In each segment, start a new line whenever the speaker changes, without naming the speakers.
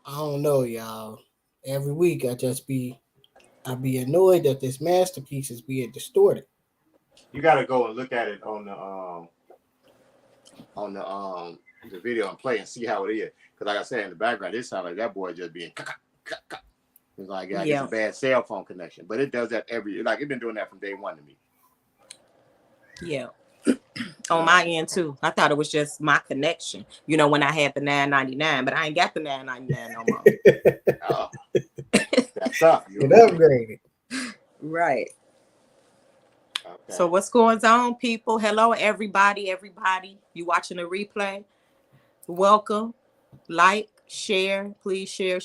I don't know, y'all. Every week I be annoyed that this masterpiece is being distorted.
You got to go and look at it on the video and play and see how it is. Because like I said in the background, it sounds like that boy just being. It's like I guess a bad cell phone connection, but it does that it's been doing that from day one to me.
Yeah. On my end too. I thought it was just my connection. You know, when I had the 999, but I ain't got the 999 no more.
Oh, that's up.
It upgraded.
Right.
Okay.
So what's going on, people? Hello, everybody. Everybody, you watching the replay? Welcome. Like, share. Please share.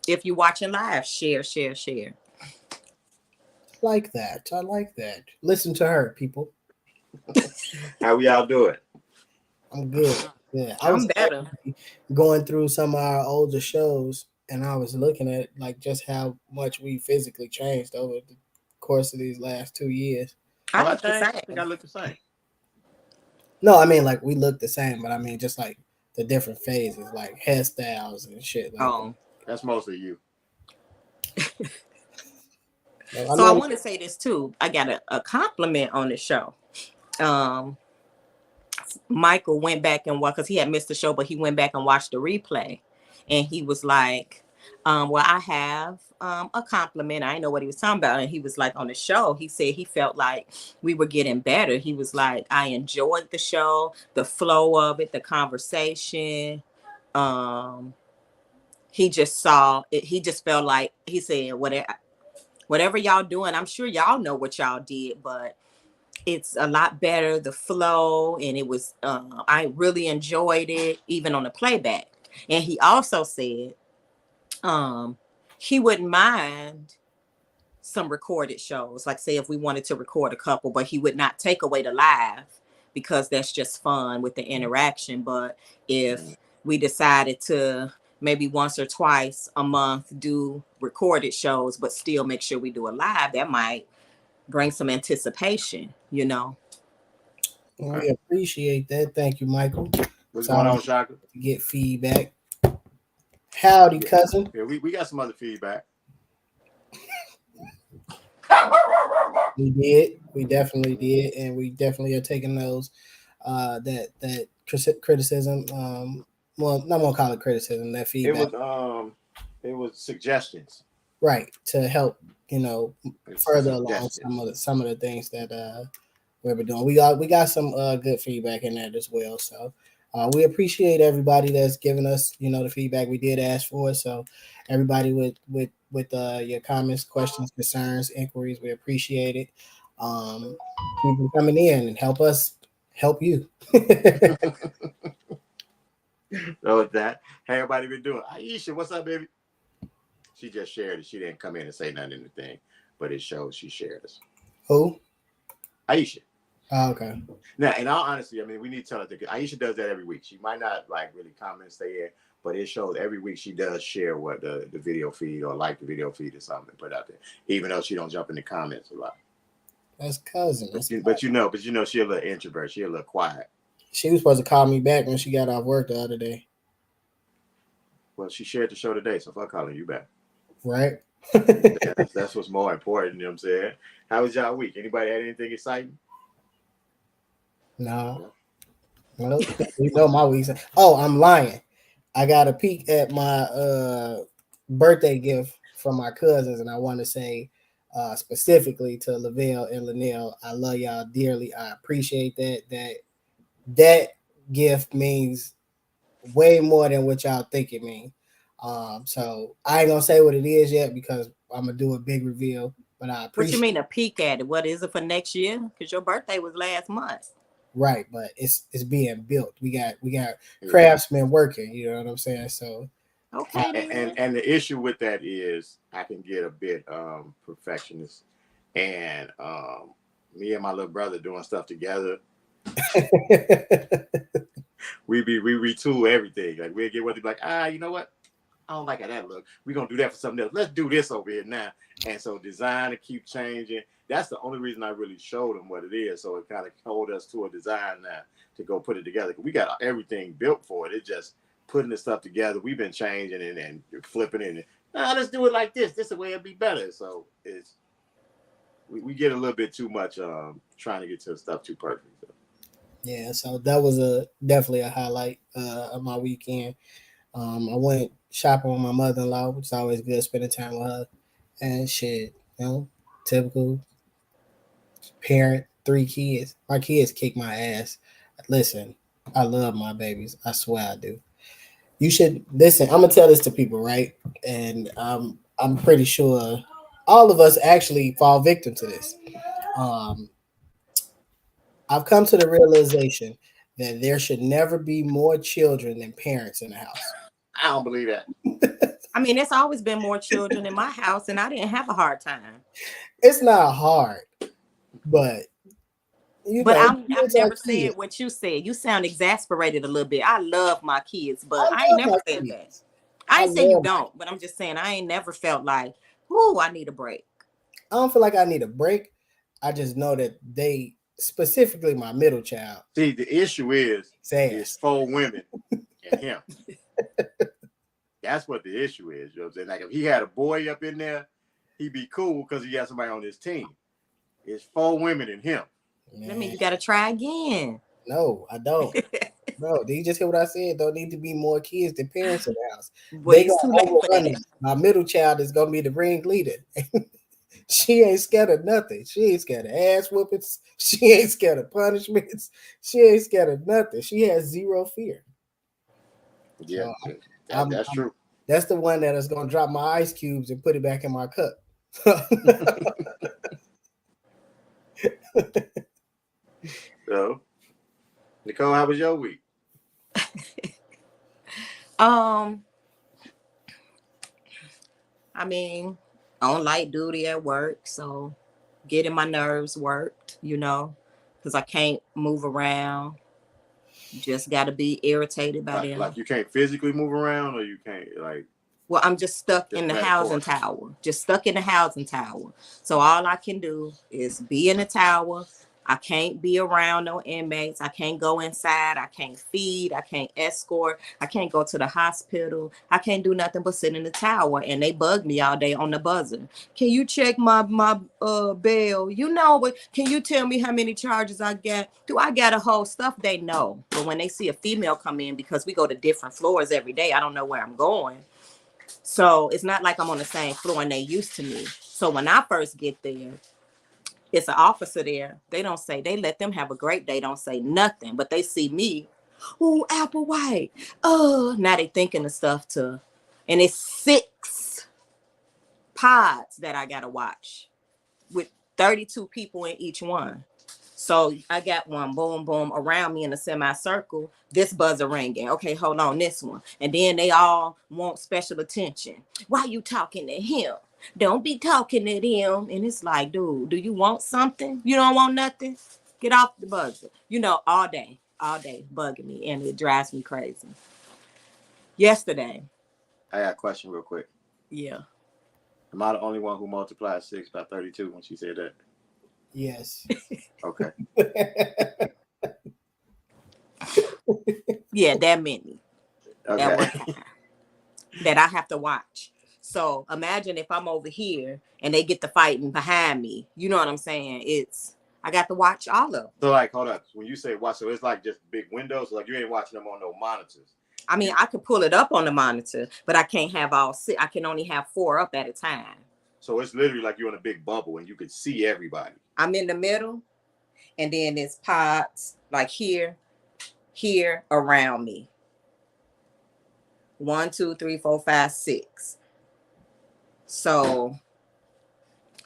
If you're watching live, share.
Like that. I like that. Listen to her, people.
How we all doing?
I'm good. Yeah,
I'm better.
Going through some of our older shows, and I was looking at like just how much we physically changed over the course of these last 2 years.
I think
I look the same.
No, I mean like we look the same, but I mean just like the different phases, like hairstyles and shit. Like
that's mostly you.
So I want to say this too. I got a compliment on the show. Michael went back and watched because he had missed the show, but he went back and watched the replay, and he was like, "Well, I have a compliment." I didn't know what he was talking about, and he was like, on the show, he said he felt like we were getting better. He was like, "I enjoyed the show, the flow of it, the conversation." He just saw it. He just felt like he said, "Whatever y'all doing, I'm sure y'all know what y'all did, but it's a lot better, the flow." And it was, I really enjoyed it, even on the playback. And he also said he wouldn't mind some recorded shows, like say if we wanted to record a couple, but he would not take away the live because that's just fun with the interaction. But if we decided to maybe once or twice a month do recorded shows, but still make sure we do a live, that might bring some anticipation, you know.
We appreciate that. Thank you, Michael.
What's going on, Shaka?
To get feedback. Howdy, cousin.
Yeah, we got some other feedback.
We did. We definitely did, and we definitely are taking those that criticism. Well, not gonna call it criticism. That feedback.
It was suggestions.
Right, to help further along some of the things that we've been doing. We got some good feedback in that as well. So we appreciate everybody that's giving us the feedback we did ask for. So everybody with your comments, questions, concerns, inquiries, we appreciate it. People coming in and help us help you.
So with that, how everybody been doing? Aisha, what's up, baby? She just shared it. She didn't come in and say nothing in the thing, but it shows she shared us.
Who?
Aisha.
Oh, okay.
Now, in all honesty, I mean, we need to tell her that Aisha does that every week. She might not like really comment, stay in, but it shows every week she does share what the video feed or like the video feed or something and put out there, even though she don't jump in the comments a lot.
That's cousin.
But you know, she a little introvert. She a little quiet.
She was supposed to call me back when she got off work the other day.
Well, she shared the show today, so fuck calling you back.
Right.
that's what's more important. You know what I'm saying? How was y'all week? Anybody had anything exciting?
No. Well, you know my week. Oh, I'm lying. I got a peek at my birthday gift from my cousins, and I want to say specifically to Lavelle and Linnell, I love y'all dearly. I appreciate that gift means way more than what y'all think it means. So I ain't gonna say what it is yet because I'm gonna do a big reveal. But I appreciate.
What you mean a peek at it? What is it for next year? Because your birthday was last month.
Right, but it's being built. We got craftsmen working. You know what I'm saying? So
okay.
And the issue with that is I can get a bit perfectionist, and me and my little brother doing stuff together. we retool everything. Like we'll get what they like. You know what? I don't like how that look. We're gonna do that for something else. Let's do this over here now. And so design to keep changing. That's the only reason I really showed them what it is. So it kind of hold us to a design now to go put it together. We got everything built for it. It's just putting the stuff together. We've been changing it and flipping it. Let's do it like this. This is the way it'd be better. So it's we get a little bit too much trying to get to the stuff too perfect. So.
Yeah, so that was definitely a highlight of my weekend. I went shopping with my mother-in-law, which is always good, spending time with her. And shit, typical parent, 3 kids. My kids kick my ass. Listen, I love my babies. I swear I do. You should listen. I'm gonna tell this to people, right? And I'm pretty sure all of us actually fall victim to this. Um, I've come to the realization that there should never be more children than parents in the house.
I don't believe that.
I mean, it's always been more children in my house, and I didn't have a hard time.
It's not hard, but
I've never said what you said. You sound exasperated a little bit. I love my kids, but I ain't never said that. I ain't saying you don't, but I'm just saying I ain't never felt like, ooh, I need a break.
I don't feel like I need a break. I just know that they, specifically my middle child.
See, the issue is 4 women and him. That's what the issue is. You know what I'm saying? Like if he had a boy up in there, he'd be cool because he has somebody on his team. It's 4 women and him.
Man.
That means you got to try again.
No, I don't. No, did you just hear what I said? Don't need to be more kids than parents in the house.
Well, it's too late for that.
My middle child is gonna be the ringleader. She ain't scared of nothing. She ain't scared of ass whoopings. She ain't scared of punishments. She ain't scared of nothing. She has zero fear.
Yeah, so that's true.
That's the one that is gonna drop my ice cubes and put it back in my cup.
So, Nicole, how was your week?
I mean, on light duty at work, so getting my nerves worked, because I can't move around. Just got to be irritated by them.
Like you can't physically move around, or you can't
Well, I'm just stuck in the housing tower. So all I can do is be in the tower. I can't be around no inmates. I can't go inside. I can't feed. I can't escort. I can't go to the hospital. I can't do nothing but sit in the tower. And they bug me all day on the buzzer. Can you check my bail? Can you tell me how many charges I got? Do I got a whole stuff? They know. But when they see a female come in, because we go to different floors every day, I don't know where I'm going. So it's not like I'm on the same floor and they used to me. So when I first get there, it's an officer there. They let them have a great day. Don't say nothing, but they see me. Ooh, Applewhite. Now they thinking of stuff too. And it's 6 pods that I got to watch with 32 people in each one. So I got one, boom, boom, around me in a semicircle. This buzzer ringing. Okay, hold on, this one. And then they all want special attention. Why you talking to him? Don't be talking to them. And it's like, dude, do you want something? You don't want nothing? Get off the buzzer. All day bugging me, and it drives me crazy. Yesterday.
I got a question real quick.
Yeah.
Am I the only one who multiplied 6 by 32 when she said that?
Yes.
Okay.
Yeah, that many.
Okay.
At one time. That I have to watch. So imagine if I'm over here and they get the fighting behind me. You know what I'm saying? I got to watch all of them.
So like, hold up. When you say watch, so it's like just big windows. Like you ain't watching them on no monitors.
I mean, I could pull it up on the monitor, but I can't have all six. I can only have 4 up at a time.
So it's literally like you're in a big bubble and you can see everybody.
I'm in the middle, and then it's pods like here, around me. 1, 2, 3, 4, 5, 6. So,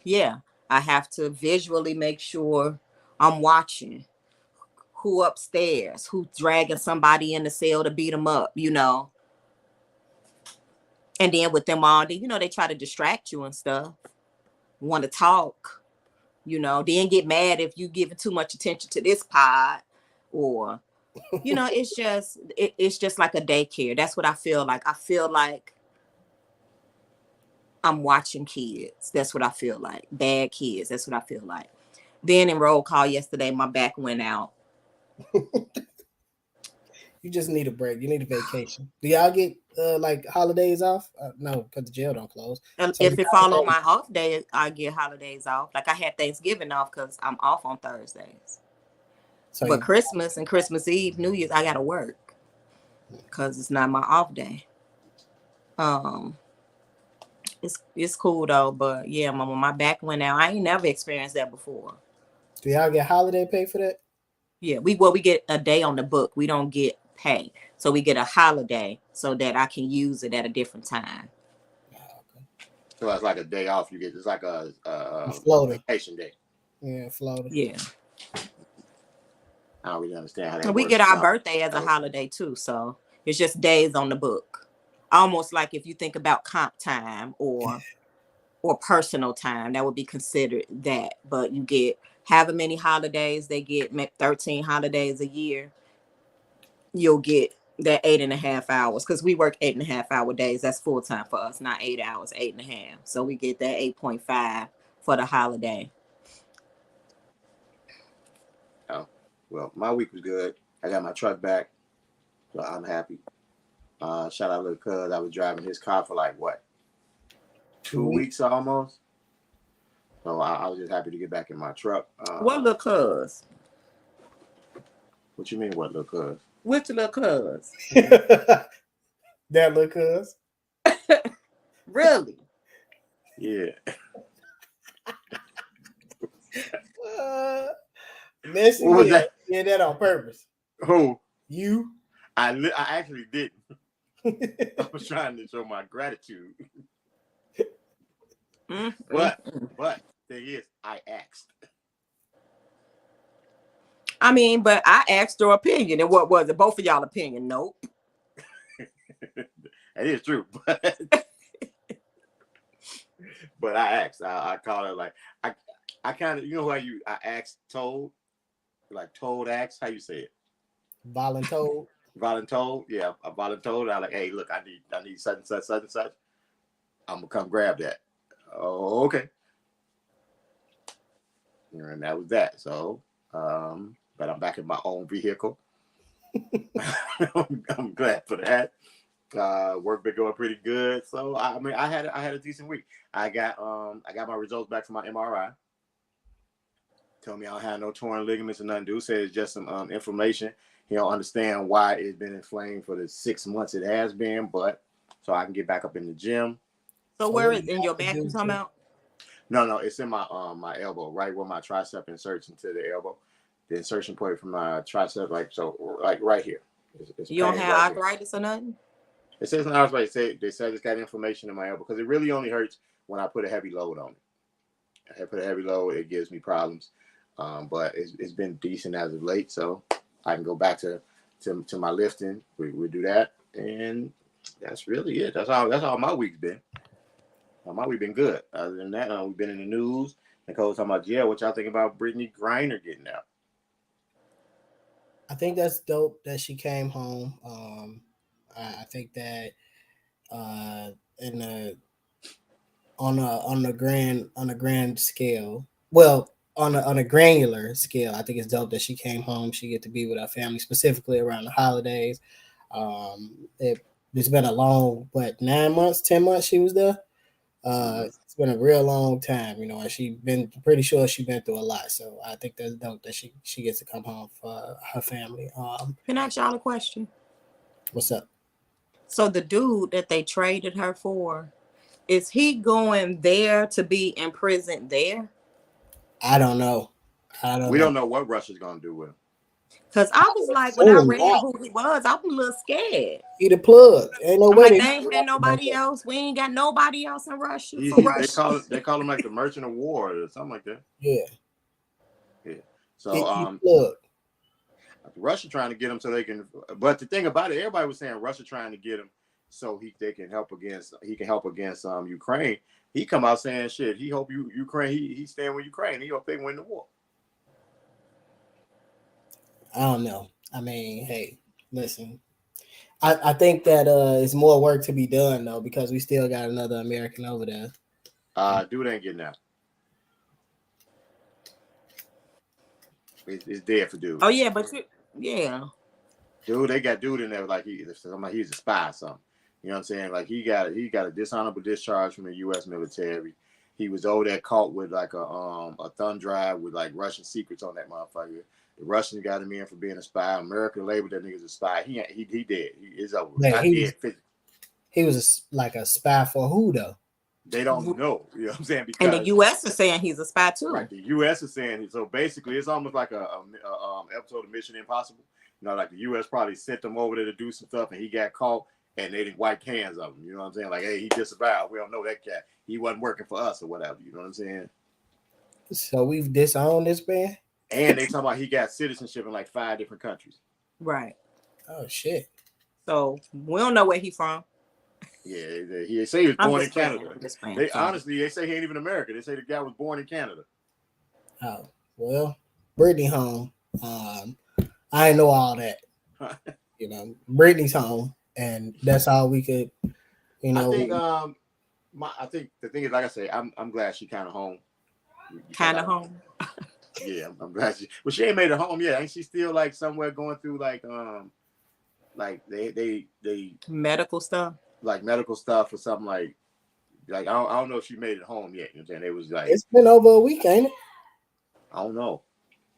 yeah, I have to visually make sure I'm watching who upstairs, who's dragging somebody in the cell to beat them up, And then with them all, they try to distract you and stuff. Want to talk, then get mad if you giving too much attention to this pod, or, it's just like a daycare. That's what I feel like. I feel like I'm watching kids. That's what I feel like. Bad kids. That's what I feel like. Then in roll call yesterday, my back went out.
You just need a break. You need a vacation. Do y'all get like holidays off? No, because the jail don't close.
And so if it fall on my off day, I get holidays off. Like I had Thanksgiving off because I'm off on Thursdays. So but Christmas and Christmas Eve, New Year's, I gotta work because it's not my off day. It's cool though, but yeah, when my back went out, I ain't never experienced that before.
Do y'all get holiday pay for that?
Yeah, we get a day on the book. We don't get pay, so we get a holiday so that I can use it at a different time.
So it's like a day off. It's like a vacation day.
Yeah, Florida.
Yeah.
I don't really understand how that works.
We get our birthday as a holiday too, so it's just days on the book. Almost like if you think about comp time or personal time, that would be considered that. But you get however many holidays, they get 13 holidays a year. You'll get that 8.5 hours because we work 8.5 hour days. That's full time for us, not 8 hours, 8.5. So we get that 8.5 for the holiday.
Oh, well, my week was good. I got my truck back, so I'm happy. Shout out little cuz. I was driving his car for like what, 2 weeks almost. So I was just happy to get back in my truck.
What little cuz?
What you mean, what little cuz?
Which little cuz?
That little cuz?
Really?
Yeah.
Messi, what was that? Yeah, that on purpose.
Who?
You?
I actually didn't. I was trying to show my gratitude. But thing is, I asked.
I mean, but I asked your opinion, and what was it? Both of y'all opinion? Nope.
That is true, but I asked. I called it like I kind of, how I asked told, like told asked. How you say it?
Voluntold.
Voluntold. Yeah, I voluntold. I like, hey, look, I need such and such, such and such. I'm gonna come grab that. Oh, okay. And that was that. So, but I'm back in my own vehicle. I'm glad for that. Work been going pretty good. So I mean, I had a decent week. I got my results back from my MRI. Told me I don't have no torn ligaments or nothing. Dude said it's just some inflammation. He don't understand why it's been inflamed for the 6 months it has been, but so I can get back up in the gym.
So where is in your back you talking about?
No, it's in my my elbow, right where my tricep inserts into the elbow. The insertion point from my tricep, like right here. It's
you don't have arthritis or nothing?
It says no arthritis. They said it's got inflammation in my elbow because it really only hurts when I put a heavy load on it. I put a heavy load, it gives me problems. But it's been decent as of late, so I can go back to my lifting. We do that, and that's really it. That's all my week's been. My week been good. Other than that, we've been in the news. Nicole's talking about, what y'all think about Brittany Griner getting out?
I think that's dope that she came home. I think that in the on a grand scale, well, on a granular scale, I think it's dope that she came home. She get to be with her family, specifically around the holidays. It's been a long, what, 9 months, 10 months she was there. It's been a real long time, you know, and she been pretty sure she been through a lot. So I think that's dope that she gets to come home for her family.
Can I ask y'all a question?
What's up?
So the dude that they traded her for, is he going there to be imprisoned there?
I don't know.
We don't know what Russia's gonna do with him.
Because I was like, when I read who he was, I was a little scared.
He the plug. Ain't no way.
Like, they ain't had nobody else. We ain't got nobody else in Russia.
They call him like the Merchant of War or something like that.
Yeah.
Yeah. So Russia trying to get him so they can. But the thing about it, everybody was saying Russia trying to get him so he can help against Ukraine. He come out saying shit. He hope Ukraine. He stand with Ukraine. He hope they win the war.
I don't know. I mean, hey, listen. I think that it's more work to be done though, because we still got another American over there.
Dude ain't getting out. It's dead for dude.
Oh yeah, but yeah.
Dude, they got dude in there like he's a spy or something. You know what I'm saying? Like he got a dishonorable discharge from the U.S. military. He was over there caught with like a thumb drive with like Russian secrets on that motherfucker. The Russians got him in for being a spy. America labeled that nigga's a spy. He dead. He is over. Not dead physically.
He was like a spy for who though?
They don't know. You know what I'm saying? Because,
and the U.S. is saying he's a spy too.
Right. The U.S. is saying so. Basically, it's almost like a episode of Mission Impossible. You know, like the U.S. probably sent them over there to do some stuff, and he got caught, and they didn't wipe hands of him. You know what I'm saying? Like, hey, he disavowed. We don't know that cat. He wasn't working for us or whatever. You know what I'm saying?
So we've disowned this man.
And they talking about he got citizenship in like 5 different countries.
Right.
Oh shit.
So we don't know where he from.
Yeah, he say he was born in Canada. They say he ain't even American. They say the guy was born in Canada.
Oh well, Brittany home. I ain't know all that. You know, Brittany's home, and that's all we could. You know,
I think the thing is, like I say, I'm glad she kind of home.
Kind of home.
Yeah, I'm glad she ain't made it home yet. Ain't she still like somewhere going through like they
medical stuff,
like medical stuff or something like I don't know if she made it home yet. You know what I'm saying? It was like
it's been over a week, ain't it?
I don't know.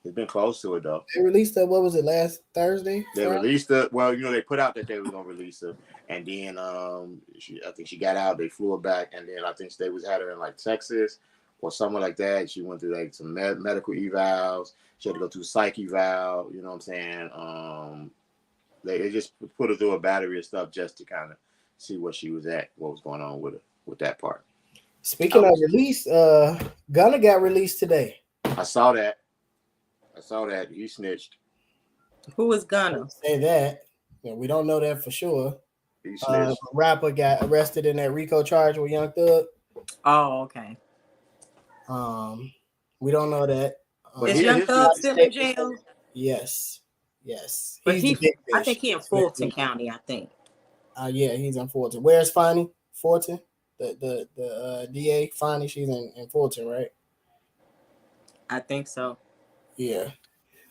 It's been close to it though.
They released what was it, last Thursday?
They released it. Well, you know, they put out that they was gonna release her, and then I think she got out. They flew her back, and then I think they had her in like Texas or somewhere like that. She went through like some medical evals. She had to go through psych eval. You know what I'm saying? They just put her through a battery of stuff just to kind of see what she was at, what was going on with her with that part.
Speaking of release, Gunna got released today.
I saw that. He snitched.
Who is Gunna?
Say that. Yeah, we don't know that for sure.
He snitched.
Rapper got arrested in that RICO charge with Young Thug.
Oh, okay.
We don't know that.
Is Young Thug still in jail?
Yes.
But I think he's in Fulton County. I think.
Yeah, he's in Fulton. Where's Fonnie? Fulton. The DA Fonnie. She's in Fulton, right?
I think so.
Yeah.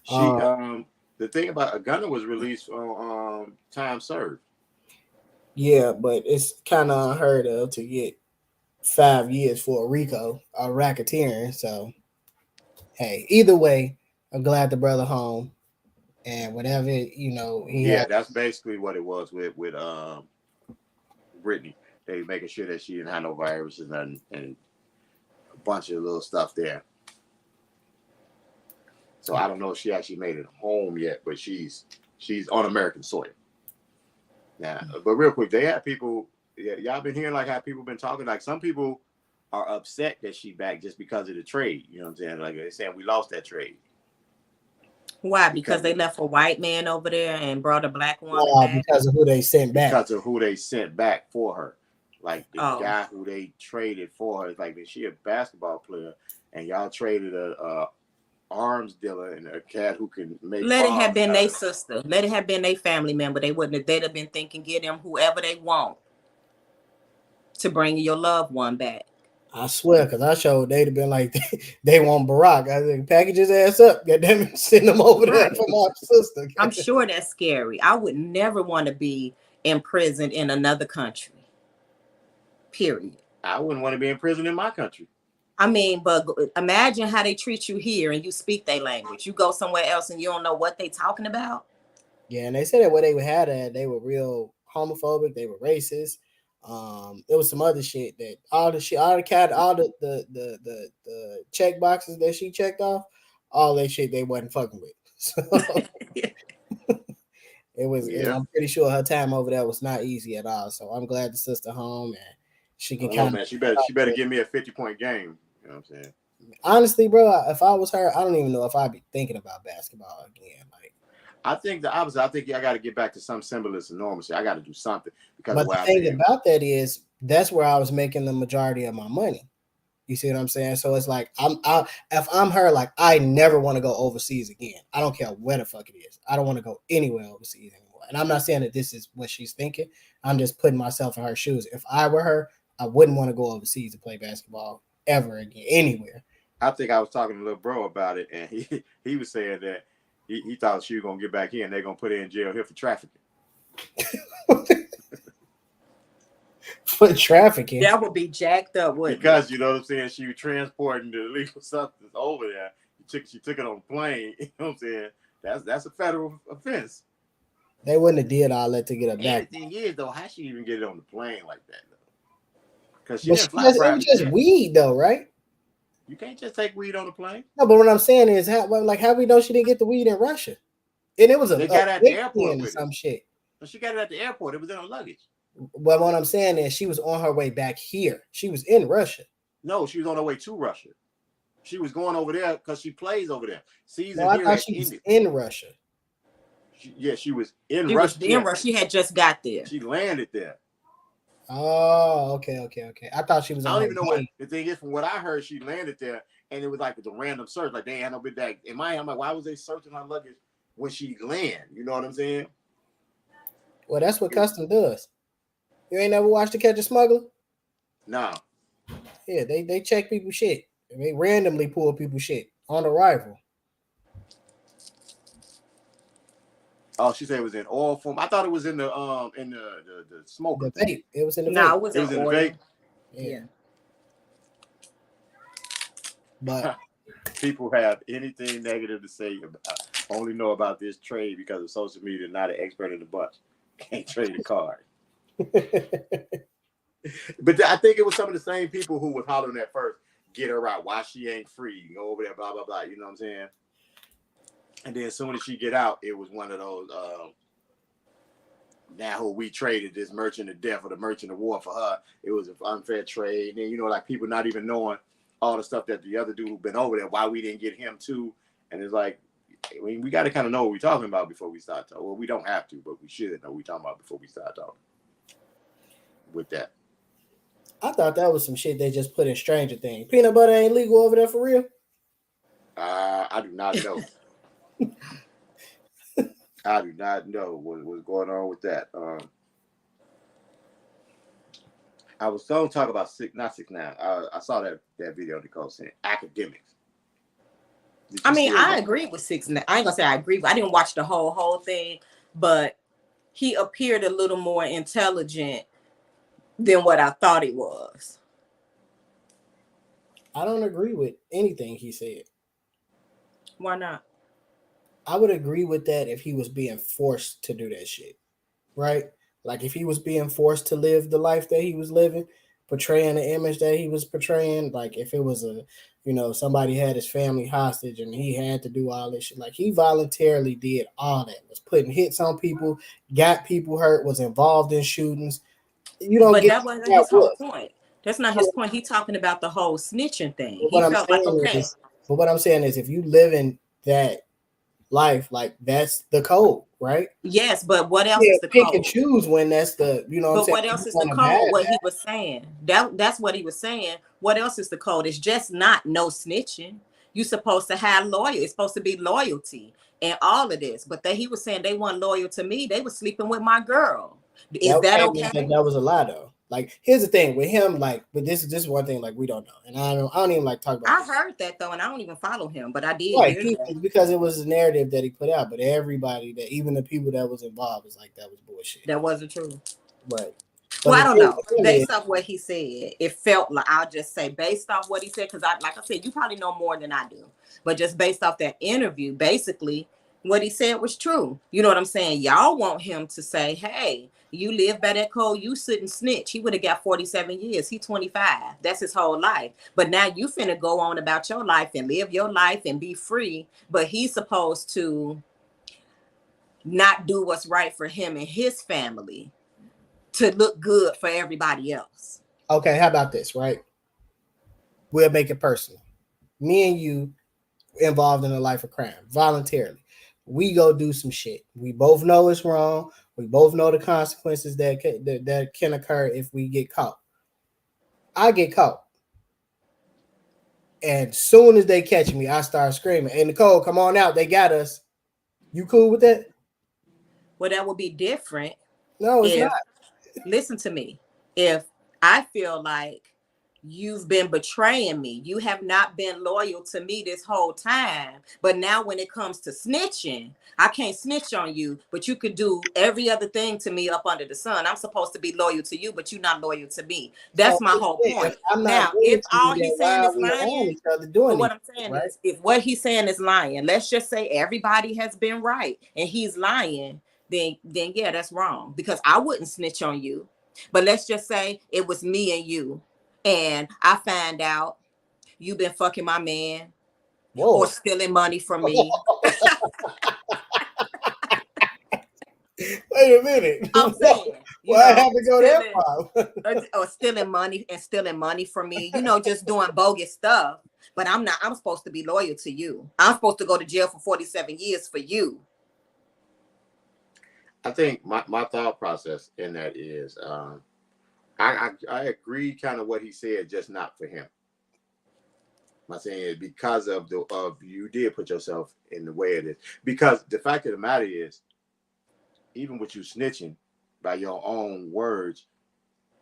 She the thing about Gunna was released on time served.
Yeah, but it's kind of unheard of to get 5 years for a RICO, a racketeering. So, hey, either way, I'm glad the brother home, and whatever
that's basically what it was with Brittany. They making sure that she didn't have no viruses and a bunch of little stuff there. So I don't know if she actually made it home yet, but she's on American soil. Yeah, but real quick, they had people. Yeah, y'all been hearing like how people been talking. Like some people are upset that she back just because of the trade. You know what I'm saying? Like they're saying we lost that trade.
Why? Because they left a white man over there and brought a black woman back?
Because of who they sent back.
Because of who they sent back for her. Like the guy who they traded for her. Like, is she a basketball player? And y'all traded a arms dealer and a cat who can make.
Let it have been their sister. Let it have been their family member. They wouldn't have. They'd have been thinking, get them whoever they want to bring your loved one back.
I swear, because I showed they'd have been like, they want Barack. I think package his ass up, get them and send them over there for my sister.
I'm sure that's scary. I would never want to be imprisoned in another country. Period.
I wouldn't want to be in prison in my country.
I mean, but imagine how they treat you here and you speak their language. You go somewhere else and you don't know what they talking about.
Yeah, and they said that where they had at, they were real homophobic, they were racist. There was some other shit that all the check boxes that she checked off, all that shit they wasn't fucking with. So it was. Yeah. I'm pretty sure her time over there was not easy at all. So I'm glad the sister home and she can kind of.
She better give me a 50-point game. You know what I'm saying?
Honestly, bro, if I was her, I don't even know if I'd be thinking about basketball again. Like,
I think the opposite. I think I got to get back to some semblance of normalcy. I got to do something because.
But the thing about that is, that's where I was making the majority of my money. You see what I'm saying? So it's like if I'm her, like I never want to go overseas again. I don't care where the fuck it is. I don't want to go anywhere overseas anymore. And I'm not saying that this is what she's thinking. I'm just putting myself in her shoes. If I were her, I wouldn't want to go overseas to play basketball ever again, anywhere.
I think I was talking to little bro about it, and he was saying that he thought she was gonna get back in. They're gonna put her in jail here for trafficking.
For trafficking,
that would be jacked up,
because you know what I'm saying. She was transporting the illegal substance over there. She took it on a plane. You know what I'm saying? That's a federal offense.
They wouldn't have did all that to get her back.
The thing is, though, how she even get it on the plane like that? Because
it was just weed, though, right?
You can't just take weed on the plane.
No, but what I'm saying is, how we know she didn't get the weed in Russia? And it was
they got it at the airport
with some shit.
But she got it at the airport. It was in her luggage.
Well, what I'm saying is she was on her way back here. She was in Russia.
No, she was on her way to Russia. She was going over there because she plays over there.
I thought she was in Russia.
She was in Russia.
Was in Russia. She had just got there.
She landed there.
Oh, okay. I thought she was.
I don't even know what the thing is. From what I heard, she landed there, and it was like the random search. Like they had no bit that. In my head, I'm like, why was they searching her luggage when she land? You know what I'm saying?
Well, that's what Custom does. You ain't never watched To Catch a Smuggler?
No.
Yeah, they check people's shit. They randomly pull people's shit on arrival.
Oh, she said it was in oil form. I thought it was in the smoker.
The vape. It was in the vape.
No, it was in
the vape.
Yeah. But
people have anything negative to say only know about this trade because of social media, not an expert in the bunch. Can't trade the card. But I think it was some of the same people who was hollering at first, get her out, why she ain't free, go over there, blah, blah, blah. You know what I'm saying? And then as soon as she get out, it was one of those, now who we traded this merchant of death or the merchant of war for her. It was an unfair trade. And then, like people not even knowing all the stuff that the other dude who been over there, why we didn't get him too. And it's like, we got to kind of know what we're talking about before we start talking. Well, we don't have to, but we should know what we're talking about before we start talking. With that.
I thought that was some shit they just put in Stranger Things. Peanut butter ain't legal over there for real?
I do not know. I do not know what's going on with that. I was going to talk about not 6ix9ine. I saw that video Nicole saying academics.
I mean, I agree with 6ix9ine. I ain't gonna say I agree. I didn't watch the whole thing, but he appeared a little more intelligent than what I thought he was.
I don't agree with anything he said.
Why not?
I would agree with that if he was being forced to do that shit, right? Like if he was being forced to live the life that he was living, portraying the image that he was portraying, like if it was somebody had his family hostage and he had to do all this shit, like he voluntarily did all that, was putting hits on people, got people hurt, was involved in shootings.
But that wasn't his whole point. That's not his point. He's talking about the whole snitching thing. He felt like, okay.
But what I'm saying is if you live in that life, like that's the code, right?
Yes, but what else is the code?
Pick and choose when that's the,
But what else is the code? What he was saying. That's what he was saying. What else is the code? It's just not no snitching. You supposed to have loyalty. It's supposed to be loyalty and all of this. But he was saying they weren't loyal to me. They were sleeping with my girl. Is that okay?
That was a lie though. Like, here's the thing with him, like, but this is one thing, like, we don't know, and I don't even like talk about.
I heard that though, and I don't even follow him, but I did hear that.
Because it was a narrative that he put out, but everybody, that even the people that was involved, was like, that was bullshit.
That wasn't true.
Right.
Well, I don't know. Based off what he said, it felt like, I'll just say, based off what he said, because like I said, you probably know more than I do, but just based off that interview, basically what he said was true. You know what I'm saying? Y'all want him to say, hey, you live by that code, you shouldn't snitch. He would have got 47 years. He 25. That's his whole life. But now you finna go on about your life and live your life and be free. But he's supposed to not do what's right for him and his family to look good for everybody else.
Okay, how about this, right? We'll make it personal. Me and you involved in a life of crime voluntarily. We go do some shit. We both know it's wrong. We both know the consequences that can occur if we get caught. I get caught. And soon as they catch me, I start screaming, hey, Nicole, come on out. They got us. You cool with that?
Well, that would be different.
No, it's not.
Listen to me. If I feel like you've been betraying me, you have not been loyal to me this whole time, but now when it comes to snitching, I can't snitch on you, but you could do every other thing to me up under the sun. I'm supposed to be loyal to you, but you're not loyal to me. That's my whole point. Now, if all he's saying is lying, but what I'm saying is, if what he's saying is lying, let's just say everybody has been right and he's lying, then yeah, that's wrong, because I wouldn't snitch on you. But let's just say it was me and you, and I find out you've been fucking my man. Whoa. Or stealing money from me.
Wait a minute.
I'm saying,
I have to go that far.
Or stealing money from me, just doing bogus stuff. But I'm supposed to be loyal to you. I'm supposed to go to jail for 47 years for you.
I think my thought process in that is, I agree kind of what he said, just not for him. I'm saying is because of you did put yourself in the way of this. Because the fact of the matter is, even with you snitching by your own words,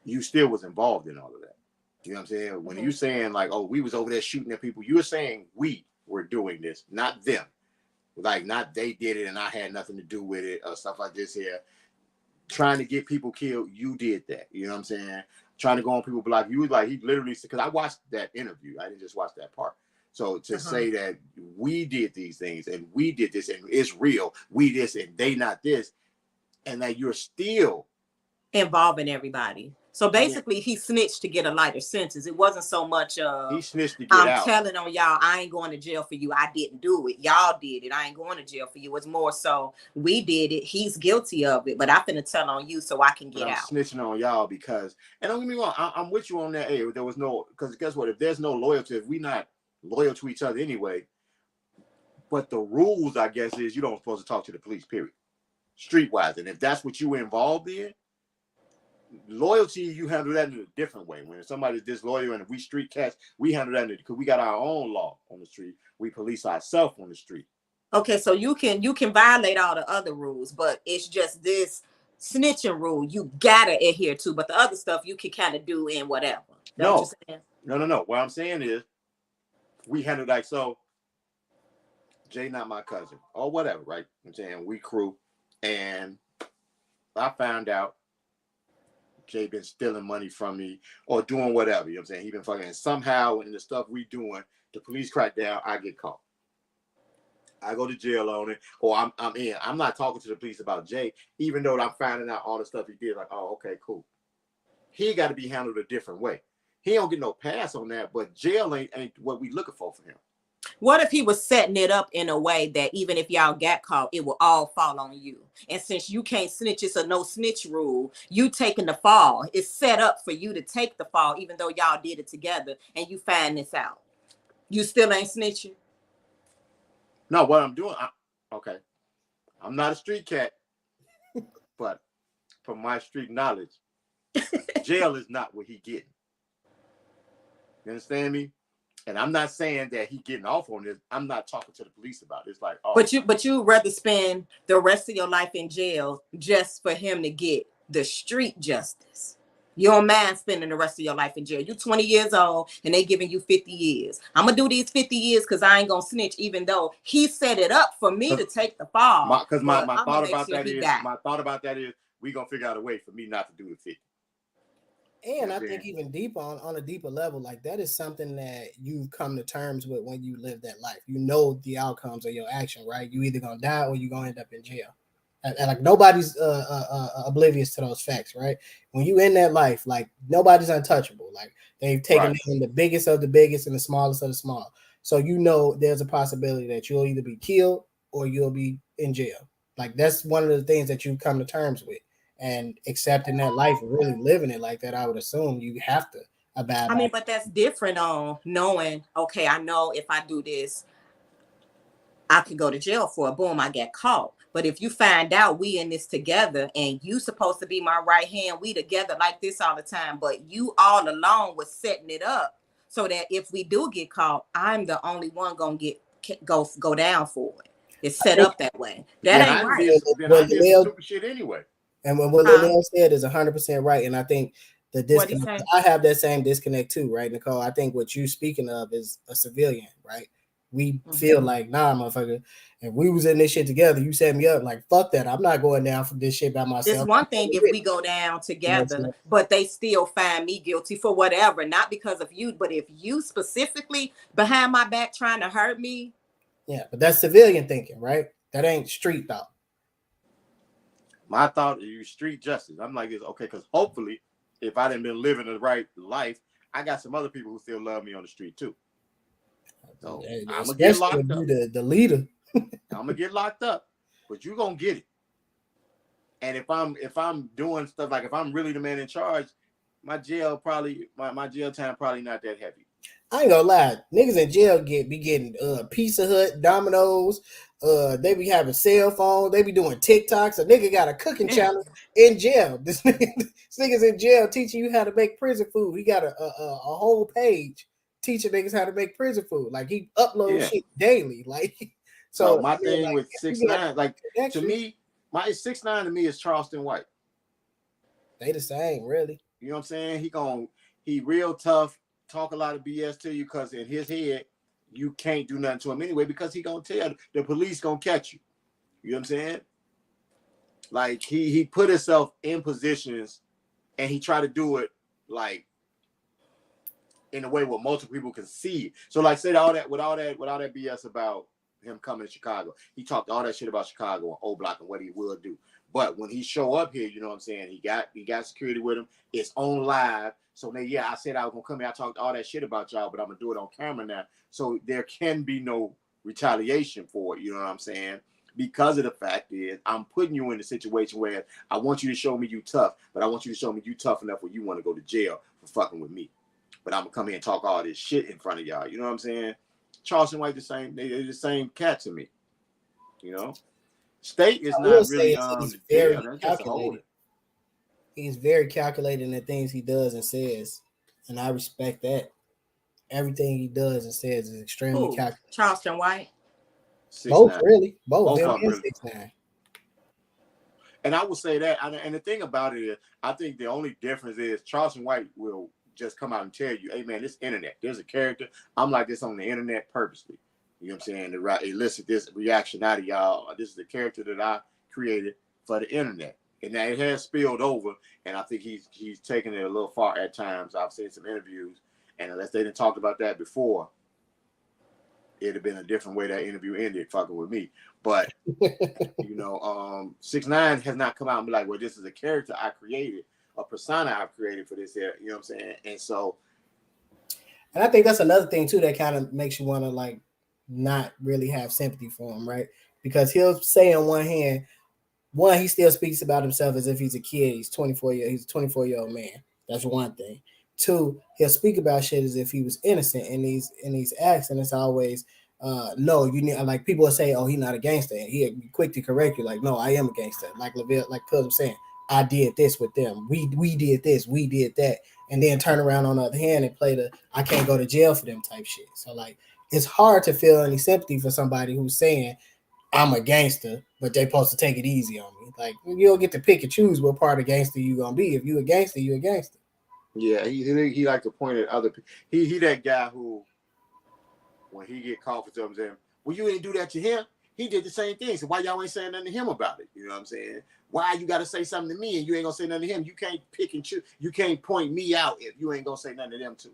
you still was involved in all of that. You know what I'm saying? When you saying like, oh, we was over there shooting at people, you were saying we were doing this, not them. Like, not they did it and I had nothing to do with it or stuff like this here. Trying to get people killed, you did that. You know what I'm saying? Trying to go on people block. You was like, he literally said, because I watched that interview. I didn't just watch that part. So to say that we did these things and we did this and it's real, we this and they not this, and that you're still
involving everybody. So basically, he snitched to get a lighter sentence. It wasn't so much
he snitched to get out.
I'm telling on y'all, I ain't going to jail for you. I didn't do it. Y'all did it. I ain't going to jail for you. It's more so we did it. He's guilty of it, but I'm finna tell on you so I can get out.
Snitching on y'all because, and don't get me wrong, I'm with you on that. Hey, there was no, because guess what? If there's no loyalty, if we not loyal to each other anyway, but the rules, I guess, is you don't supposed to talk to the police, period. Streetwise. And if that's what you were involved in, loyalty, you handle that in a different way. When somebody's disloyal and if we street cats, we handle that because we got our own law on the street. We police ourselves on the street.
Okay, so you can violate all the other rules, but it's just this snitching rule you gotta adhere to. But the other stuff you can kind of do in whatever.
No. What I'm saying is we handle like so. Jay not my cousin or whatever, right? I'm saying we crew, and I found out Jay been stealing money from me or doing whatever. You know what I'm saying? He been fucking, and somehow in the stuff we doing, the police crack down, I get caught. I go to jail on it, or I'm in. I'm not talking to the police about Jay, even though I'm finding out all the stuff he did. Like, oh, okay, cool. He got to be handled a different way. He don't get no pass on that, but jail ain't what we looking for him.
What if he was setting it up in a way that even if y'all got caught, it will all fall on you? And since you can't snitch, it's a no snitch rule. You taking the fall. It's set up for you to take the fall, even though y'all did it together and you find this out. You still ain't snitching?
No, what I'm doing, okay. I'm not a street cat, but from my street knowledge, jail is not what he getting. You understand me? And I'm not saying that he getting off on this. I'm not talking to the police about it. It's like, oh,
but you rather spend the rest of your life in jail just for him to get the street justice. You don't mind spending the rest of your life in jail. You're 20 years old and they giving you 50 years. I'm gonna do these 50 years because I ain't gonna snitch, even though he set it up for me to take the fall.
Because my thought about that is my thought about that is we gonna figure out a way for me not to do the 50.
And I think even deeper on a deeper level, like that is something that you've come to terms with when you live that life. You know the outcomes of your action, right? You either gonna die or you're gonna end up in jail. And like nobody's oblivious to those facts, right? When you in that life, like nobody's untouchable. Like they've taken in the biggest of the biggest and the smallest of the small. So you know there's a possibility that you'll either be killed or you'll be in jail. Like that's one of the things that you come to terms with. And accepting that life, really living it like that, I would assume you have to abide by.
I mean, but that's different on knowing, okay, I know if I do this, I could go to jail for it. Boom, I get caught. But if you find out we in this together and you supposed to be my right hand, we together like this all the time, but you all alone was setting it up so that if we do get caught, I'm the only one gonna go down for it. It's set up that way. That ain't right.
Then I did stupid shit anyway.
And what Linnell said is 100% right. And I think the disconnect, I have that same disconnect too, right, Nicole? I think what you speaking of is a civilian, right? We feel like, nah, motherfucker, if we was in this shit together, you set me up, like, fuck that. I'm not going down for this shit by myself.
It's one thing if we go down together, but they still find me guilty for whatever, not because of you, but if you specifically behind my back trying to hurt me.
Yeah, but that's civilian thinking, right? That ain't street thought.
My thought is you street justice. I'm like, it's okay, because hopefully, if I didn't been living the right life, I got some other people who still love me on the street too. So I'm gonna get locked up.
The leader.
I'm gonna get locked up, but you gonna get it. And if I'm doing stuff like if I'm really the man in charge, my jail time probably not that heavy.
I ain't gonna lie, niggas in jail be getting Pizza Hut, Domino's, they be having cell phones, they be doing TikToks. A nigga got a cooking channel in jail. This nigga's in jail teaching you how to make prison food. He got a whole page teaching niggas how to make prison food. Like he uploads shit daily. Like
so my thing like, with 6ix9ine, like to me, my 6ix9ine to me is Charleston White.
They the same, really.
You know what I'm saying? He real tough. Talk a lot of BS to you because in his head you can't do nothing to him anyway because he gonna tell the police gonna catch you. You know what I'm saying? Like he put himself in positions and he tried to do it like in a way where multiple people can see it. So like said all that BS about him coming to Chicago. He talked all that shit about Chicago and O Block and what he will do. But when he show up here, you know what I'm saying? He got security with him. It's on live. So then, I said I was gonna come here. I talked all that shit about y'all, but I'm gonna do it on camera now. So there can be no retaliation for it. You know what I'm saying? Because of the fact is, I'm putting you in a situation where I want you to show me you tough, but I want you to show me you tough enough where you want to go to jail for fucking with me. But I'm gonna come here and talk all this shit in front of y'all. You know what I'm saying? Charleston White, they're the same cat to me. You know, State is not really
very calculated. He's very calculated in the things he does and says, and I respect that. Everything he does and says is extremely calculated.
Charleston White.
6ix9ine. Both, really. Both him and 6ix9ine.
And I will say that, and the thing about it is, I think the only difference is Charleston White will just come out and tell you, hey man, this internet, there's a character. I'm like this on the internet purposely. You know what I'm saying? To elicit this reaction out of y'all. This is the character that I created for the internet. And now it has spilled over, and I think he's taken it a little far at times. I've seen some interviews, and unless they didn't talk about that before, it'd have been a different way that interview ended, fucking with me. But 6ix9ine has not come out and be like, well, this is a character I created, a persona I've created for this here. You know what I'm saying?
And I think that's another thing too that kind of makes you want to like not really have sympathy for him, right? Because he'll say on one hand, he still speaks about himself as if he's a kid. He's 24 he's a 24-year-old man. That's one thing. Two, he'll speak about shit as if he was innocent in these acts, and it's always no, you need, like people will say, oh, he's not a gangster, and he'll be quick to correct you, like, no, I am a gangster. Like Lavelle, like Cuz was saying, I did this with them. We did this, we did that, and then turn around on the other hand and play the I can't go to jail for them type shit. So like it's hard to feel any sympathy for somebody who's saying I'm a gangster, but they supposed to take it easy on me. Like you don't get to pick and choose what part of gangster you gonna be. If you a gangster, you a gangster.
Yeah, he like to point at other people. He that guy who, when he get caught for something, well, you ain't do that to him. He did the same thing. So why y'all ain't saying nothing to him about it? You know what I'm saying? Why you got to say something to me and you ain't gonna say nothing to him? You can't pick and choose. You can't point me out if you ain't gonna say nothing to them too.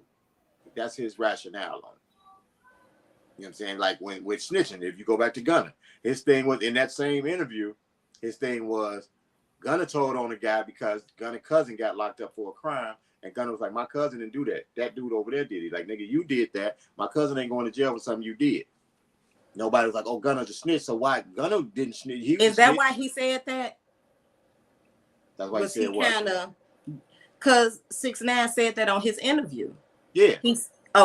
That's his rationale on it. You know what I'm saying? Like when with snitching, if you go back to Gunna, his thing was in that same interview. His thing was Gunna told on the guy because Gunna's cousin got locked up for a crime. And Gunna was like, my cousin didn't do that. That dude over there did it. Like, nigga, you did that. My cousin ain't going to jail for something you did. Nobody was like, oh, Gunna's a snitch. So why Gunna didn't snitch?
Is that why he said that?
That's why he said what?
Kind of, because 6ix9ine said that on his interview.
Yeah.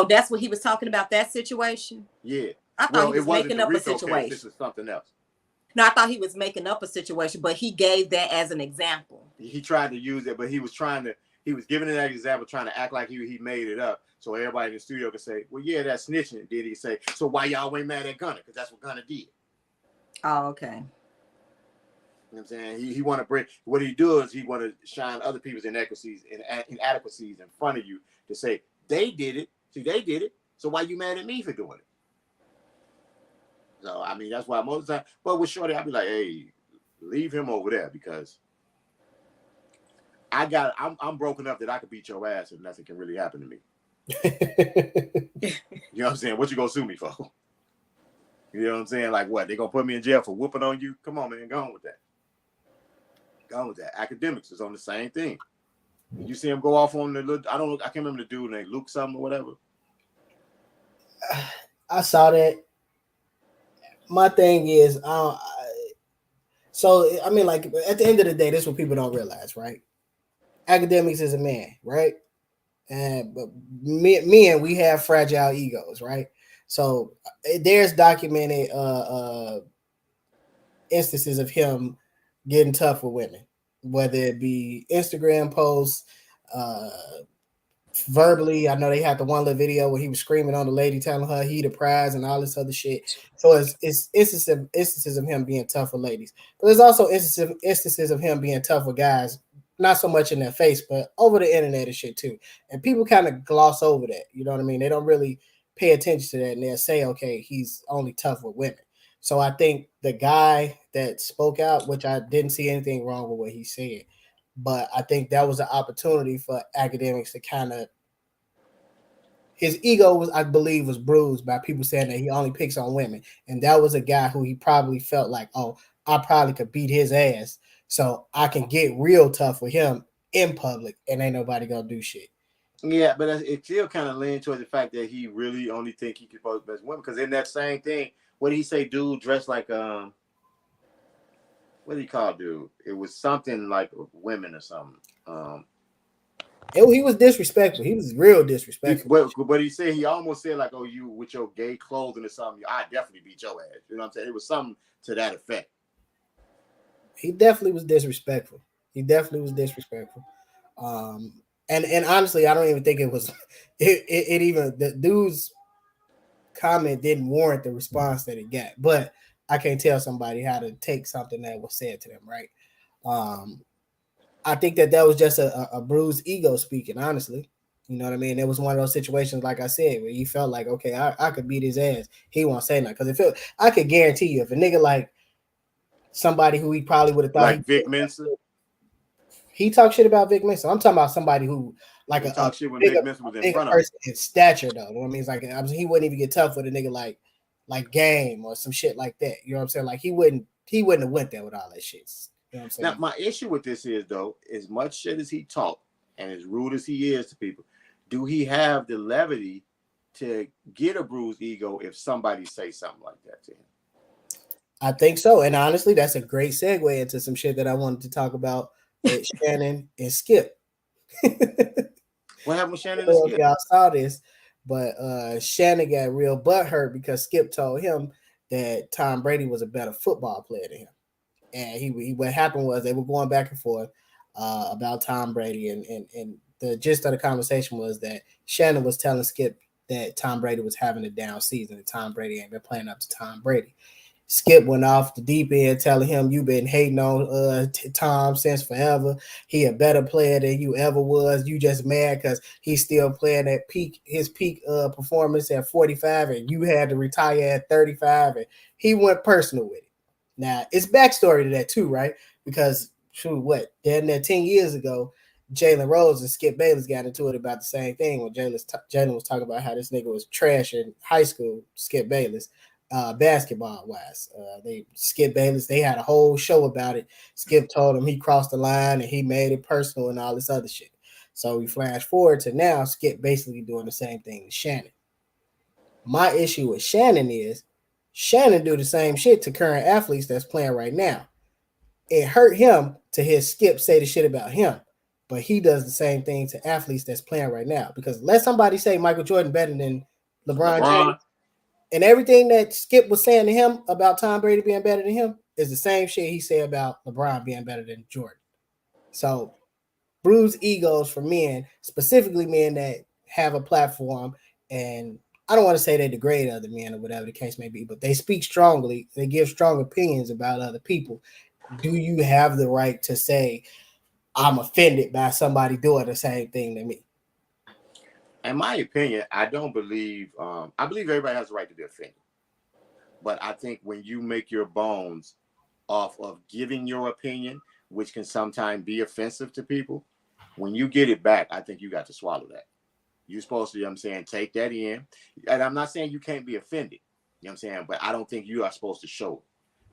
That's what he was talking about, that situation?
Yeah.
I thought he was making up a situation.
This is something else.
No, I thought he was making up a situation, but he gave that as an example.
He tried to use it, but he was giving it as an example, trying to act like he made it up. So everybody in the studio could say, well, yeah, that's snitching. Did he say, so why y'all ain't mad at Gunna? Because that's what Gunna did.
Oh, okay.
You know what I'm saying? He want to bring, what he does, he want to shine other people's inadequacies in front of you to say, they did it. See, they did it. So why you mad at me for doing it? So, I mean, that's why most of the time, but with Shorty, I'll be like, hey, leave him over there because I'm broken up that I could beat your ass and nothing can really happen to me. You know what I'm saying? What you gonna sue me for? You know what I'm saying? Like what? They gonna put me in jail for whooping on you? Come on, man, go on with that. Go on with that. Academics is on the same thing. You see him go off on the little, I can't remember the dude named Luke something or whatever.
I saw that. My thing is, so I mean, like at the end of the day, this is what people don't realize, right? Academics is a man, right? And but men, we have fragile egos, right? So there's documented instances of him getting tough with women, whether it be Instagram posts, verbally. I know they had the one little video where he was screaming on the lady, telling her he the prize and all this other shit. So it's instances of him being tough with ladies, but there's also instances of him being tough with guys. Not so much in their face, but over the internet and shit too. And people kind of gloss over that. You know what I mean? They don't really pay attention to that, and they'll say, okay, he's only tough with women. So I think the guy that spoke out, which I didn't see anything wrong with what he said, but I think that was an opportunity for academics to kind of, his ego was, I believe, was bruised by people saying that he only picks on women. And that was a guy who he probably felt like, oh, I probably could beat his ass. So I can get real tough with him in public and ain't nobody gonna do shit.
Yeah, but it still kind of leans towards the fact that he really only think he can post best women. Because in that same thing, what did he say? Dude dressed like what did he call dude? It was something like women or something.
He was disrespectful. He was real disrespectful.
But he said, he almost said like, "Oh, you with your gay clothing or something, I definitely beat your ass." You know what I'm saying? It was something to that effect.
He definitely was disrespectful. And honestly, I don't even think it was. It even, the dude's comment didn't warrant the response that it got. But I can't tell somebody how to take something that was said to them, right? I think that was just a bruised ego speaking, honestly. You know what I mean? It was one of those situations, like I said, where he felt like, okay, I could beat his ass. He won't say nothing. Because I could guarantee you, if a nigga like somebody who he probably would have thought
like Vic Mensa,
he talked shit about Vic Mensa. I'm talking about somebody who like
a talk shit when Vic Mensa was in front of him.
In stature, though. You know what I mean? It's like, he wouldn't even get tough with a nigga like Game or some shit like that. You know what I'm saying? Like he wouldn't have went there with all that shit. You know what I'm saying?
Now, my issue with this is, though, as much shit as he talked and as rude as he is to people, do he have the levity to get a bruised ego if somebody says something like that to him?
I think so. And honestly, that's a great segue into some shit that I wanted to talk about with Shannon and Skip.
What happened with Shannon and Skip?
Y'all saw this, but Shannon got real butthurt because Skip told him that Tom Brady was a better football player than him. And he what happened was they were going back and forth. about Tom Brady, and the gist of the conversation was that Shannon was telling Skip that Tom Brady was having a down season, and Tom Brady ain't been playing up to Tom Brady. Skip went off the deep end telling him you've been hating on Tom since forever. He a better player than you ever was. You just mad because he's still playing at his peak performance at 45, and you had to retire at 35, and he went personal with it. Now, it's backstory to that too, right? Because damn near 10 years ago, Jalen Rose and Skip Bayless got into it about the same thing when Jalen was talking about how this nigga was trash in high school, Skip Bayless, basketball wise. They Skip Bayless, they had a whole show about it. Skip told him he crossed the line and he made it personal and all this other shit. So we flash forward to now, Skip basically doing the same thing to Shannon. My issue with Shannon is Shannon do the same shit to current athletes that's playing right now. It hurt him to hear Skip say the shit about him, but he does the same thing to athletes that's playing right now. Because let somebody say Michael Jordan better than LeBron James, and everything that Skip was saying to him about Tom Brady being better than him is the same shit he said about LeBron being better than Jordan. So bruised egos for men, specifically men that have a platform, and I don't want to say they degrade other men or whatever the case may be, but they speak strongly, they give strong opinions about other people. Do you have the right to say, I'm offended by somebody doing the same thing to me?
In my opinion, I don't believe, I believe everybody has the right to be offended. But I think when you make your bones off of giving your opinion, which can sometimes be offensive to people, when you get it back, I think you got to swallow that. You're supposed to, you know what I'm saying, take that in. And I'm not saying you can't be offended, you know what I'm saying, but I don't think you are supposed to show it.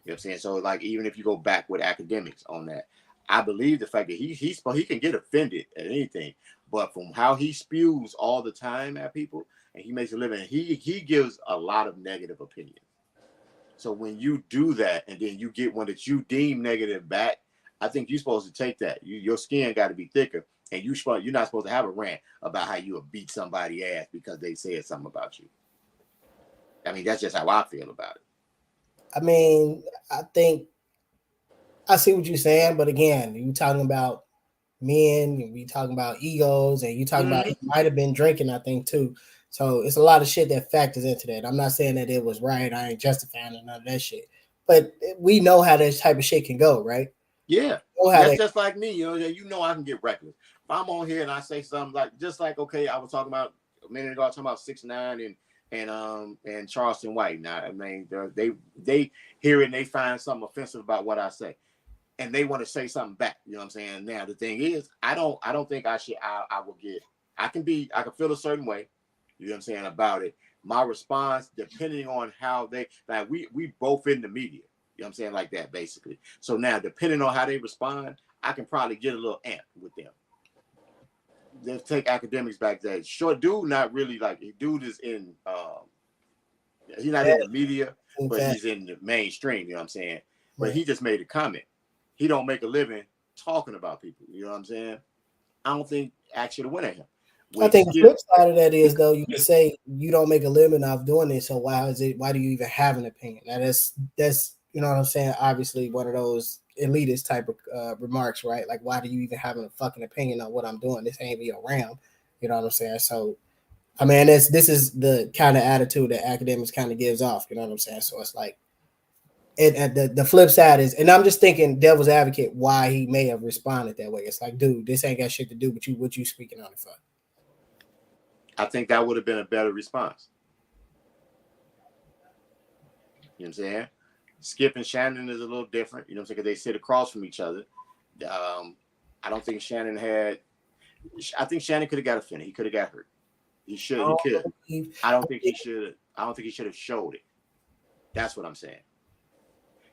You know what I'm saying? So, like, even if you go back with academics on that, I believe the fact that he can get offended at anything, but from how he spews all the time at people and he makes a living, he gives a lot of negative opinion. So when you do that and then you get one that you deem negative back, I think you're supposed to take that. Your skin got to be thicker, and you're not supposed to have a rant about how you would beat somebody's ass because they said something about you. I mean, that's just how I feel about it.
I mean, I think I see what you're saying, but again, you talking about men, and we talking about egos, and you talking about he might have been drinking, I think, too. So it's a lot of shit that factors into that. I'm not saying that it was right. I ain't justifying none of that shit. But we know how this type of shit can go, right?
Yeah. That's just like me. You know I can get reckless. If I'm on here and I say something okay, I was talking about a minute ago, I was talking about 6ix9ine and Charleston White. Now, I mean, they hear it and they find something offensive about what I say. And they want to say something back. You know what I'm saying? Now the thing is, I don't think I should. I will get. I can feel a certain way. You know what I'm saying about it. My response, depending on how they we both in the media. You know what I'm saying, like that basically. So now, depending on how they respond, I can probably get a little amped with them. Let's take academics back there. Short dude, not really like dude is in. He's not in the media, but he's in the mainstream. You know what I'm saying? But he just made a comment. He don't make a living talking about people. You know what I'm saying? I don't think Axe should have went at him.
I think the flip side of that is, though, you can say you don't make a living off doing this, so why do you even have an opinion? Now that's you know what I'm saying? Obviously, one of those elitist type of remarks, right? Like, why do you even have a fucking opinion on what I'm doing? This ain't be around. You know what I'm saying? So, I mean, this is the kind of attitude that academics kind of gives off. You know what I'm saying? So it's like, the flip side is, and I'm just thinking devil's advocate, why he may have responded that way. It's like, dude, this ain't got shit to do with you. What you speaking on it for?
I think that would have been a better response. You know what I'm saying? Skip and Shannon is a little different. You know what I'm saying? Because they sit across from each other. I don't think Shannon had. I think Shannon could have got offended. He could have got hurt. He should. He could. I don't think he should. I don't think he should have showed it. That's what I'm saying.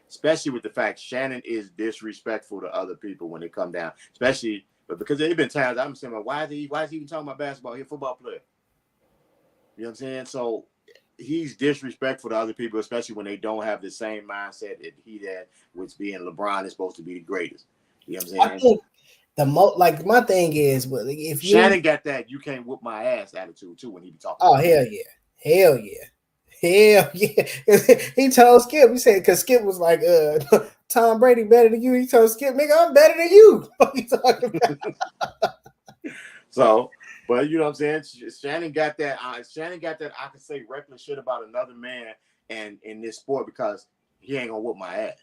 Especially with the fact Shannon is disrespectful to other people when they come down. Especially, but because there have been times I'm saying, why is he even talking about basketball? He's a football player. You know what I'm saying? So he's disrespectful to other people, especially when they don't have the same mindset that he had, which being LeBron is supposed to be the greatest. You know what I'm saying?
I think my thing is, if
Shannon got that "you can't whoop my ass" attitude too when he be talking.
Oh, hell yeah. He told Skip, he said, because Skip was like, Tom Brady better than you. He told Skip, nigga, I'm better than you. What you talking about?
So, but you know what I'm saying? Shannon got that. Shannon got that. I can say reckless shit about another man and in this sport because he ain't gonna whoop my ass.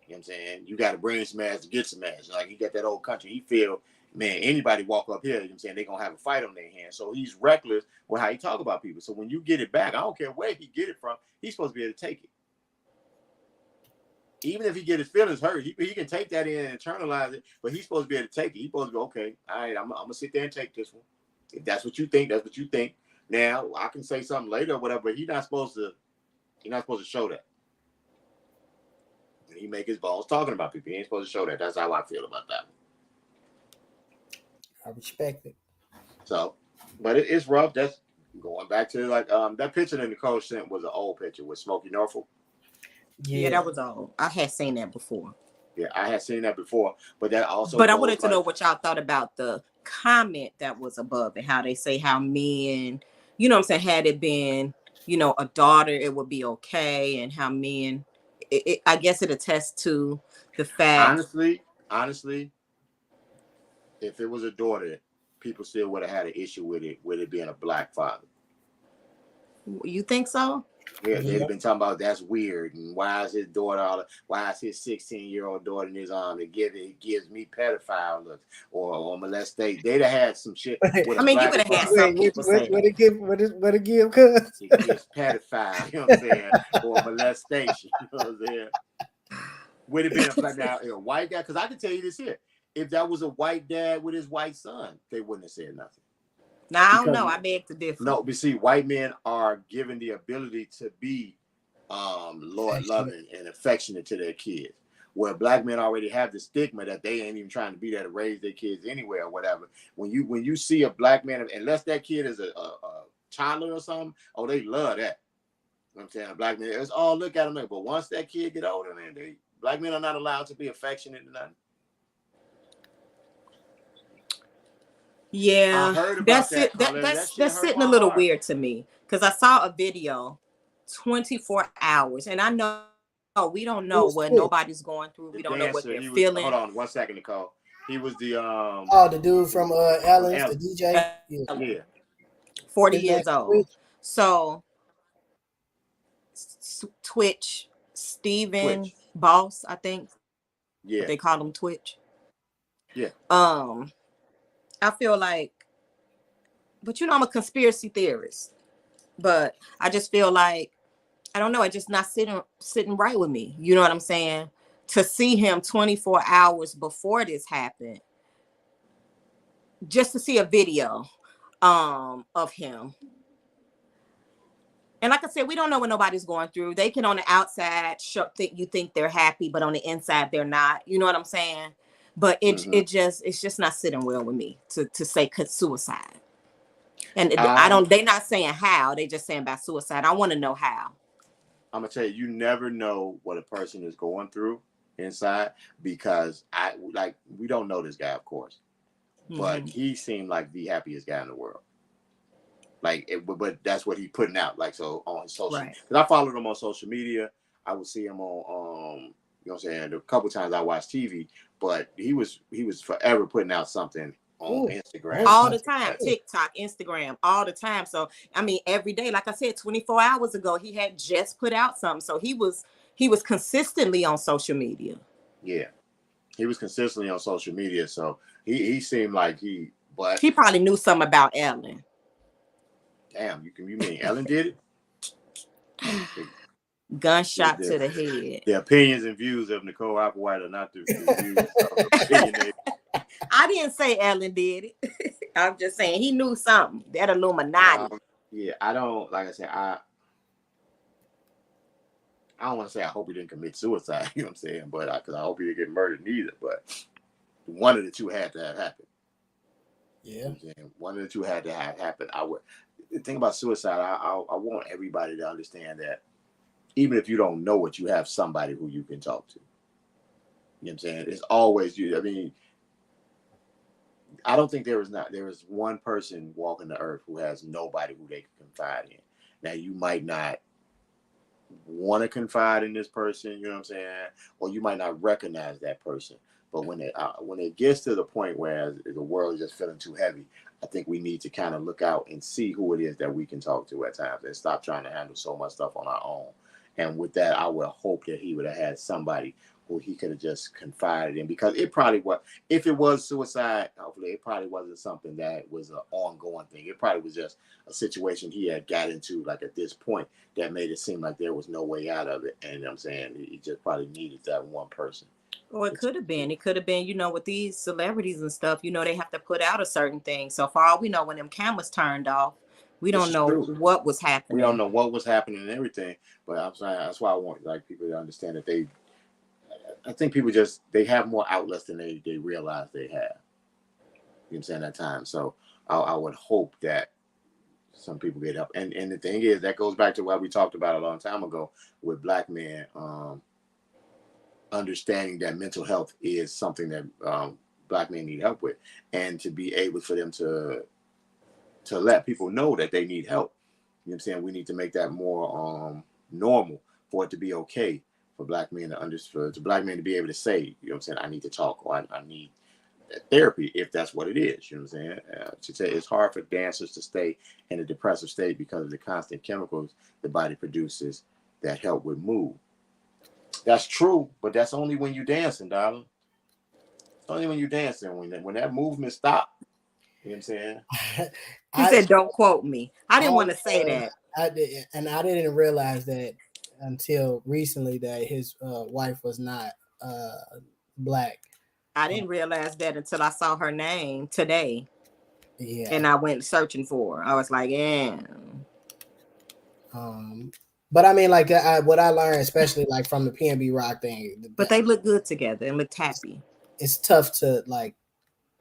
You know what I'm saying? You got to bring some ass to get some ass. Like he got that old country. He feel, man, anybody walk up here, you know what I'm saying, they gonna have a fight on their hands. So he's reckless with how he talk about people. So when you get it back, I don't care where he get it from, he's supposed to be able to take it. Even if he get his feelings hurt, he can take that in and internalize it, but he's supposed to be able to take it. He's supposed to go, okay, all right, I'm gonna sit there and take this one. If that's what you think, that's what you think. Now I can say something later or whatever, but he's not supposed to show that. He make his balls talking about people. He ain't supposed to show that. That's how I feel about that one.
I respect it.
So, but it's rough. That's going back to like that picture that Nicole sent was an old picture with Smokey Norfolk.
Yeah, that was old. I had seen that before.
Yeah, I had seen that before, but that also.
But I wanted to know what y'all thought about the comment that was above it. How they say how men, you know what I'm saying, had it been, you know, a daughter, it would be okay, and how men. I guess it attests to the fact.
Honestly, if it was a daughter, people still would have had an issue with it being a black father.
You think so?
Yeah, they'd have been talking about that's weird, and why is his daughter, why is his 16-year-old daughter in his arm? It gives me pedophile looks or molestation. They'd have had some shit.
I mean, you would have had some people say
what it give? Cause
it gives pedophile, you know what I'm saying, or molestation. You know what I'm saying? Would it been a white guy? Because I can tell you this here: if that was a white dad with his white son, they wouldn't have said nothing.
Now, I don't know. I beg to differ.
No, but see, white men are given the ability to be Lord loving and affectionate to their kids, where black men already have the stigma that they ain't even trying to be there to raise their kids anyway or whatever. When you see a black man, unless that kid is a toddler or something, oh, they love that. You know what I'm saying? A black man, it's all look at them. But once that kid get older, man, black men are not allowed to be affectionate and nothing.
Yeah, that's it. That's sitting a little weird to me because I saw a video, 24 hours, and I know we don't know what nobody's going through. We don't know what they're feeling.
Hold on 1 second, Nicole. He was the
the dude from Ellen's, the DJ.
Yeah.
40 years old. So Twitch, Steven Boss, I think.
Yeah.
They call him Twitch.
Yeah.
I feel like, but you know, I'm a conspiracy theorist, but I just feel like, I don't know, it's just not sitting right with me. You know what I'm saying? To see him 24 hours before this happened, just to see a video of him. And like I said, we don't know what nobody's going through. They can on the outside think they're happy, but on the inside they're not. You know what I'm saying? But it's just not sitting well with me to say suicide. And they're not saying how, they just saying about suicide. I want to know how.
I'm gonna tell you, you never know what a person is going through inside because we don't know this guy, of course, but he seemed like the happiest guy in the world. But that's what he putting out, like, so on his social. Because I followed him on social media. I would see him on, you know what I'm saying, a couple times I watched TV, but he was forever putting out something on Instagram.
All the time, TikTok, Instagram, all the time. So, I mean, every day, like I said, 24 hours ago, he had just put out something. So he was consistently on social media.
Yeah, he was consistently on social media. So he seemed like he
probably knew something about Ellen.
Damn, you mean Ellen did it?
Gunshot to the head.
The opinions and views of Nicole Applewhite are not the views of opinionated.
I didn't say Ellen did it. I'm just saying he knew something. That Illuminati.
Yeah, I don't, like I said, I don't want to say I hope he didn't commit suicide, you know what I'm saying? But because I hope he didn't get murdered neither. But one of the two had to have happened.
Yeah.
You know one of the two had to have happened. The thing about suicide, I want everybody to understand that even if you don't know it, you have somebody who you can talk to. You know what I'm saying? It's always you. I mean, I don't think there is one person walking the earth who has nobody who they can confide in. Now, you might not want to confide in this person, you know what I'm saying, or you might not recognize that person. But when it gets to the point where the world is just feeling too heavy, I think we need to kind of look out and see who it is that we can talk to at times and stop trying to handle so much stuff on our own. And with that, I would hope that he would have had somebody who he could have just confided in, because it probably was, if it was suicide, hopefully it probably wasn't something that was an ongoing thing. It probably was just a situation he had got into, like at this point, that made it seem like there was no way out of it. And you know what I'm saying, he just probably needed that one person.
Or it could have been. It could have been, with these celebrities and stuff, they have to put out a certain thing. So for all we know, when them cameras turned off, we don't know what was happening.
We don't know what was happening and everything. But I'm saying that's why I want people to understand that I think people they have more outlets than they realize they have. You know what I'm saying, at times. So I would hope that some people get help. And the thing is, that goes back to what we talked about a long time ago with Black men, understanding that mental health is something that Black men need help with, and to be able for them to let people know that they need help. You know what I'm saying? We need to make that more normal for it to be okay for Black men to Black men to be able to say, you know what I'm saying, I need to talk, or I need therapy, if that's what it is. You know what I'm saying? It's hard for dancers to stay in a depressive state because of the constant chemicals the body produces that help with mood. That's true, but that's only when you're dancing, darling. It's only when you're dancing. When that movement stops, you know what I'm saying?
He said, don't quote me. I didn't want to say that.
I didn't realize that until recently, that his wife was not Black.
I didn't realize that until I saw her name today.
Yeah.
And I went searching for her. I was like, yeah.
But I mean, like, what I learned, especially like from the PNB Rock thing.
But they look good together and look happy.
It's tough to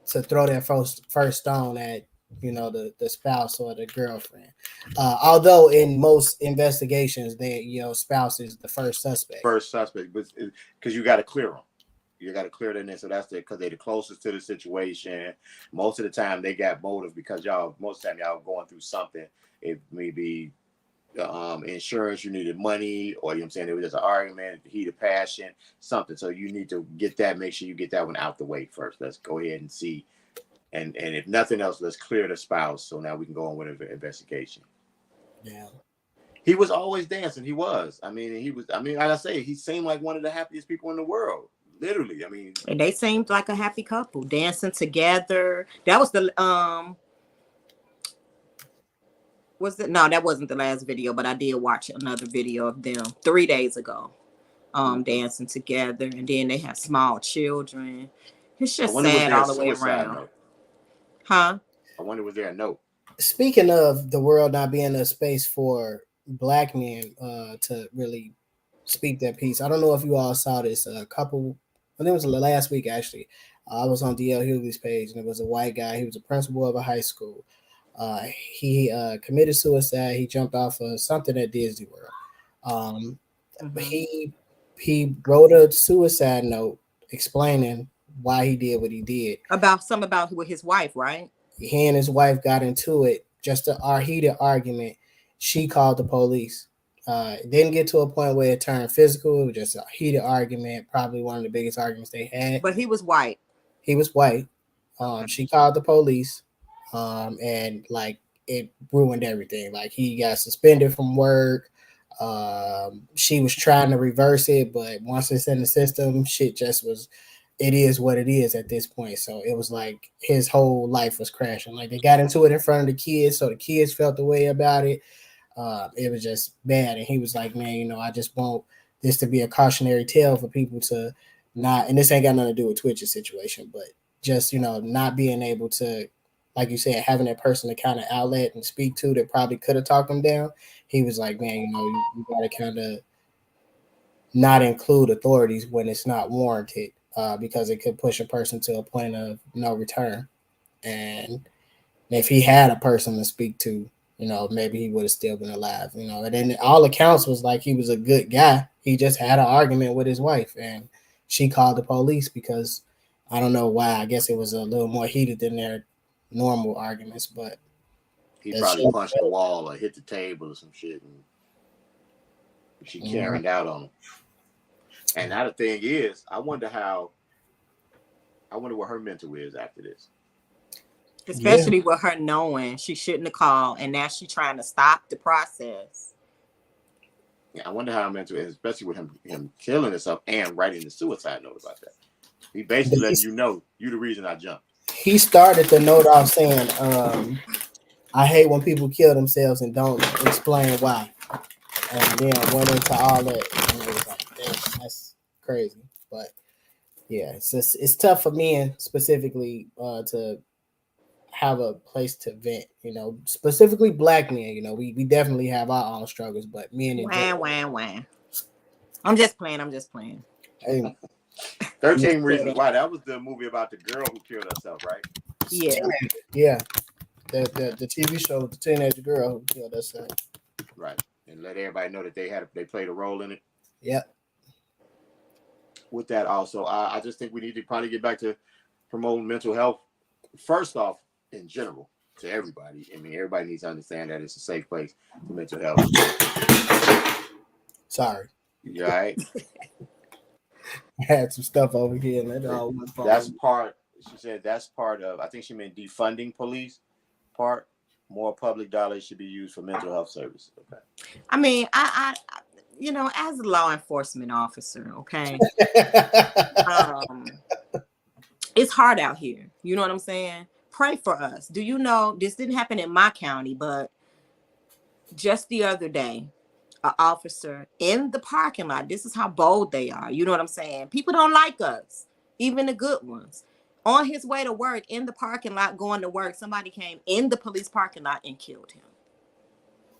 throw that first stone at the spouse or the girlfriend. Although in most investigations, spouse is the first suspect.
But because you got to clear them. You got to clear them in. So that's because they're the closest to the situation. Most of the time, they got motive because most of the time y'all going through something. It may be insurance, you needed money, or you know what I'm saying, it was just an argument, heat of passion, something. So you need to get that, make sure you get that one out the way first. Let's go ahead and see. And if nothing else, let's clear the spouse. So now we can go on with an investigation.
Yeah.
He was always dancing. He was. Like I say, he seemed like one of the happiest people in the world. Literally.
And they seemed like a happy couple, dancing together. That was the no, that wasn't the last video, but I did watch another video of them 3 days ago, dancing together, and then they have small children. It's just sad all the way around.
Note?
Huh?
I wonder, was there a note?
Speaking of the world not being a space for Black men to really speak their piece, I don't know if you all saw this. I think it was last week actually. I was on DL Hughley's page, and it was a white guy. He was a principal of a high school. He committed suicide. He jumped off of something at Disney World. He wrote a suicide note explaining why he did what he did.
About with his wife, right?
He and his wife got into it, just a heated argument. She called the police. It didn't get to a point where it turned physical. It was just a heated argument, probably one of the biggest arguments they had.
But he was white.
He was white. She called the police, and like it ruined everything. Like he got suspended from work. She was trying to reverse it, but once it's in the system, shit just was. It is what it is at this point. So it was like his whole life was crashing. Like they got into it in front of the kids, so the kids felt the way about it. It was just bad. And he was like, man, I just want this to be a cautionary tale for people to not, and this ain't got nothing to do with Twitch's situation, but just, not being able to, like you said, having that person to kind of outlet and speak to that probably could have talked him down. He was like, man, you got to kind of not include authorities when it's not warranted. Because it could push a person to a point of no return. And if he had a person to speak to, maybe he would have still been alive, and then all accounts was like he was a good guy. He just had an argument with his wife, and she called the police because I don't know why. I guess it was a little more heated than their normal arguments, but
he probably punched the wall or hit the table or some shit. And She carrying out on them. And now the thing is, I wonder what her mental is after this.
Especially with her knowing she shouldn't have called, and now she's trying to stop the process.
Yeah, I wonder how her mental is, especially with him killing himself and writing the suicide note about that. He basically letting you know you the reason I jumped.
He started the note off saying, I hate when people kill themselves and don't explain why. And then went into all that. And it was like, damn, that's crazy. But yeah, it's tough for men specifically to have a place to vent, specifically black men. We definitely have our own struggles, but men in
general. I'm just playing.
Hey, 13 Reasons Why. That was the movie about the girl who killed herself, right?
Yeah. The TV show with the teenage girl who killed herself.
Right. And let everybody know that they played a role in it.
Yep.
With that also, I just think we need to probably get back to promoting mental health. First off, in general, to everybody. I mean, everybody needs to understand that it's a safe place for mental health.
Sorry.
You all right?
I had some stuff over here. And
that's part. She said that's part of. I think she meant defunding police. Part. More public dollars should be used for mental health services. Okay.
I mean, I as a law enforcement officer, okay, it's hard out here. You know what I'm saying? Pray for us. Do you know this didn't happen in my county, but just the other day, an officer in the parking lot. This is how bold they are. You know what I'm saying? People don't like us, even the good ones. On his way to work, in the parking lot, going to work, somebody came in the police parking lot and killed him.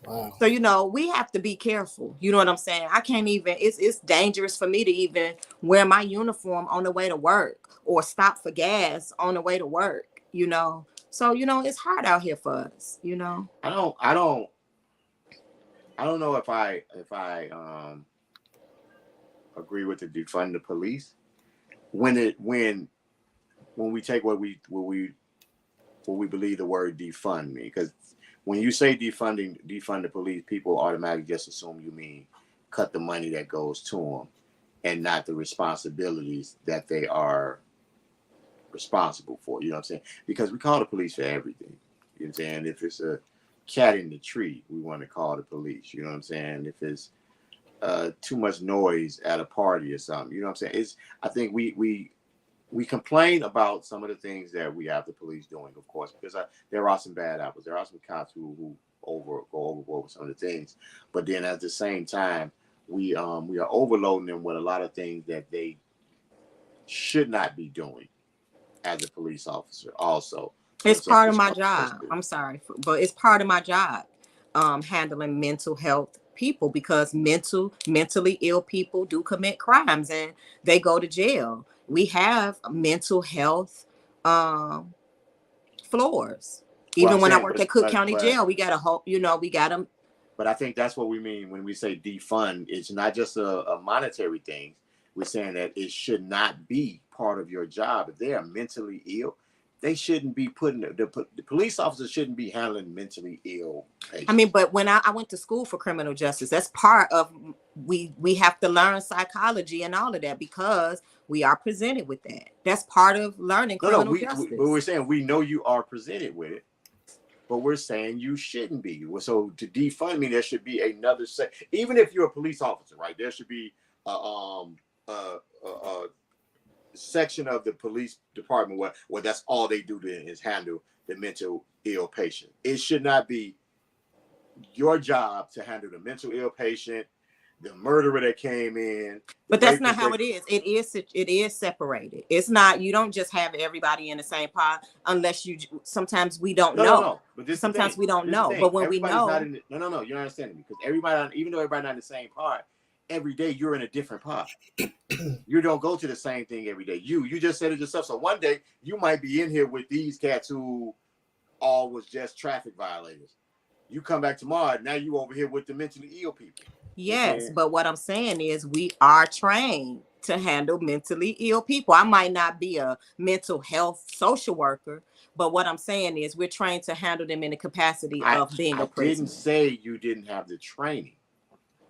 Wow. So, we have to be careful. You know what I'm saying? I can't even, it's dangerous for me to even wear my uniform on the way to work or stop for gas on the way to work, So, it's hard out here for us,
I don't know if I agree with the defund the police when we take what we believe the word defund mean, because when you say defund the police, people automatically just assume you mean cut the money that goes to them and not the responsibilities that they are responsible for. You know what I'm saying? Because we call the police for everything. You know what I'm saying? If it's a cat in the tree, we want to call the police. You know what I'm saying? If it's too much noise at a party or something, you know what I'm saying? I think we complain about some of the things that we have the police doing, of course, because there are some bad apples. There are some cops who go overboard with some of the things. But then at the same time, we are overloading them with a lot of things that they should not be doing as a police officer also.
It's part of my job. I'm sorry, but it's part of my job, handling mental health people, because mentally ill people do commit crimes and they go to jail. We have mental health floors. Even when I worked at Cook County Jail, we got a whole, we got them.
But I think that's what we mean when we say defund. It's not just a monetary thing. We're saying that it should not be part of your job. If they are mentally ill, they shouldn't be the police officers shouldn't be handling mentally ill patients.
I mean, but when I went to school for criminal justice, that's part of, we have to learn psychology and all of that, because we are presented with that. That's part of learning criminal justice.
But we're saying we know you are presented with it, but we're saying you shouldn't be. So to defund me, there should be another even if you're a police officer, right? There should be a section of the police department where that's all they do is handle the mental ill patient. It should not be your job to handle the mental ill patient, the murderer that came in.
But that's not how it is. It is separated. It's not, you don't just have everybody in the same pot unless sometimes we don't know.
No. But
sometimes we don't know. But when we know.
No, you're not understanding me. Because everybody, even though everybody's not in the same part, every day you're in a different pot. You don't go to the same thing every day. You just said it yourself. So one day you might be in here with these cats who all was just traffic violators. You come back tomorrow, now you over here with the mentally ill people.
Yes, but what I'm saying is we are trained to handle mentally ill people. I might not be a mental health social worker, but what I'm saying is we're trained to handle them in the capacity of being a prisoner.
I didn't say you didn't have the training.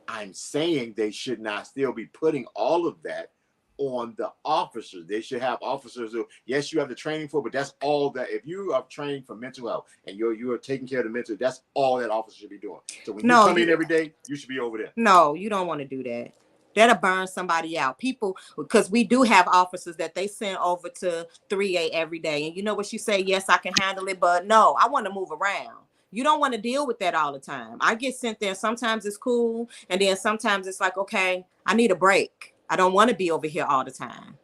I'm saying they should not still be putting all of that on the officers. They should have officers who, yes, you have the training for, but that's all that. If you are trained for mental health and you are taking care of the mental, that's all that officer should be doing. So when you come in every day, you should be over there.
No, you don't want to do that. That'll burn somebody out. People, because we do have officers that they send over to 3A every day. And you know what you say? Yes, I can handle it, but no, I want to move around. You don't want to deal with that all the time. I get sent there. Sometimes it's cool. And then sometimes it's like, okay, I need a break. I don't want to be over here all the time.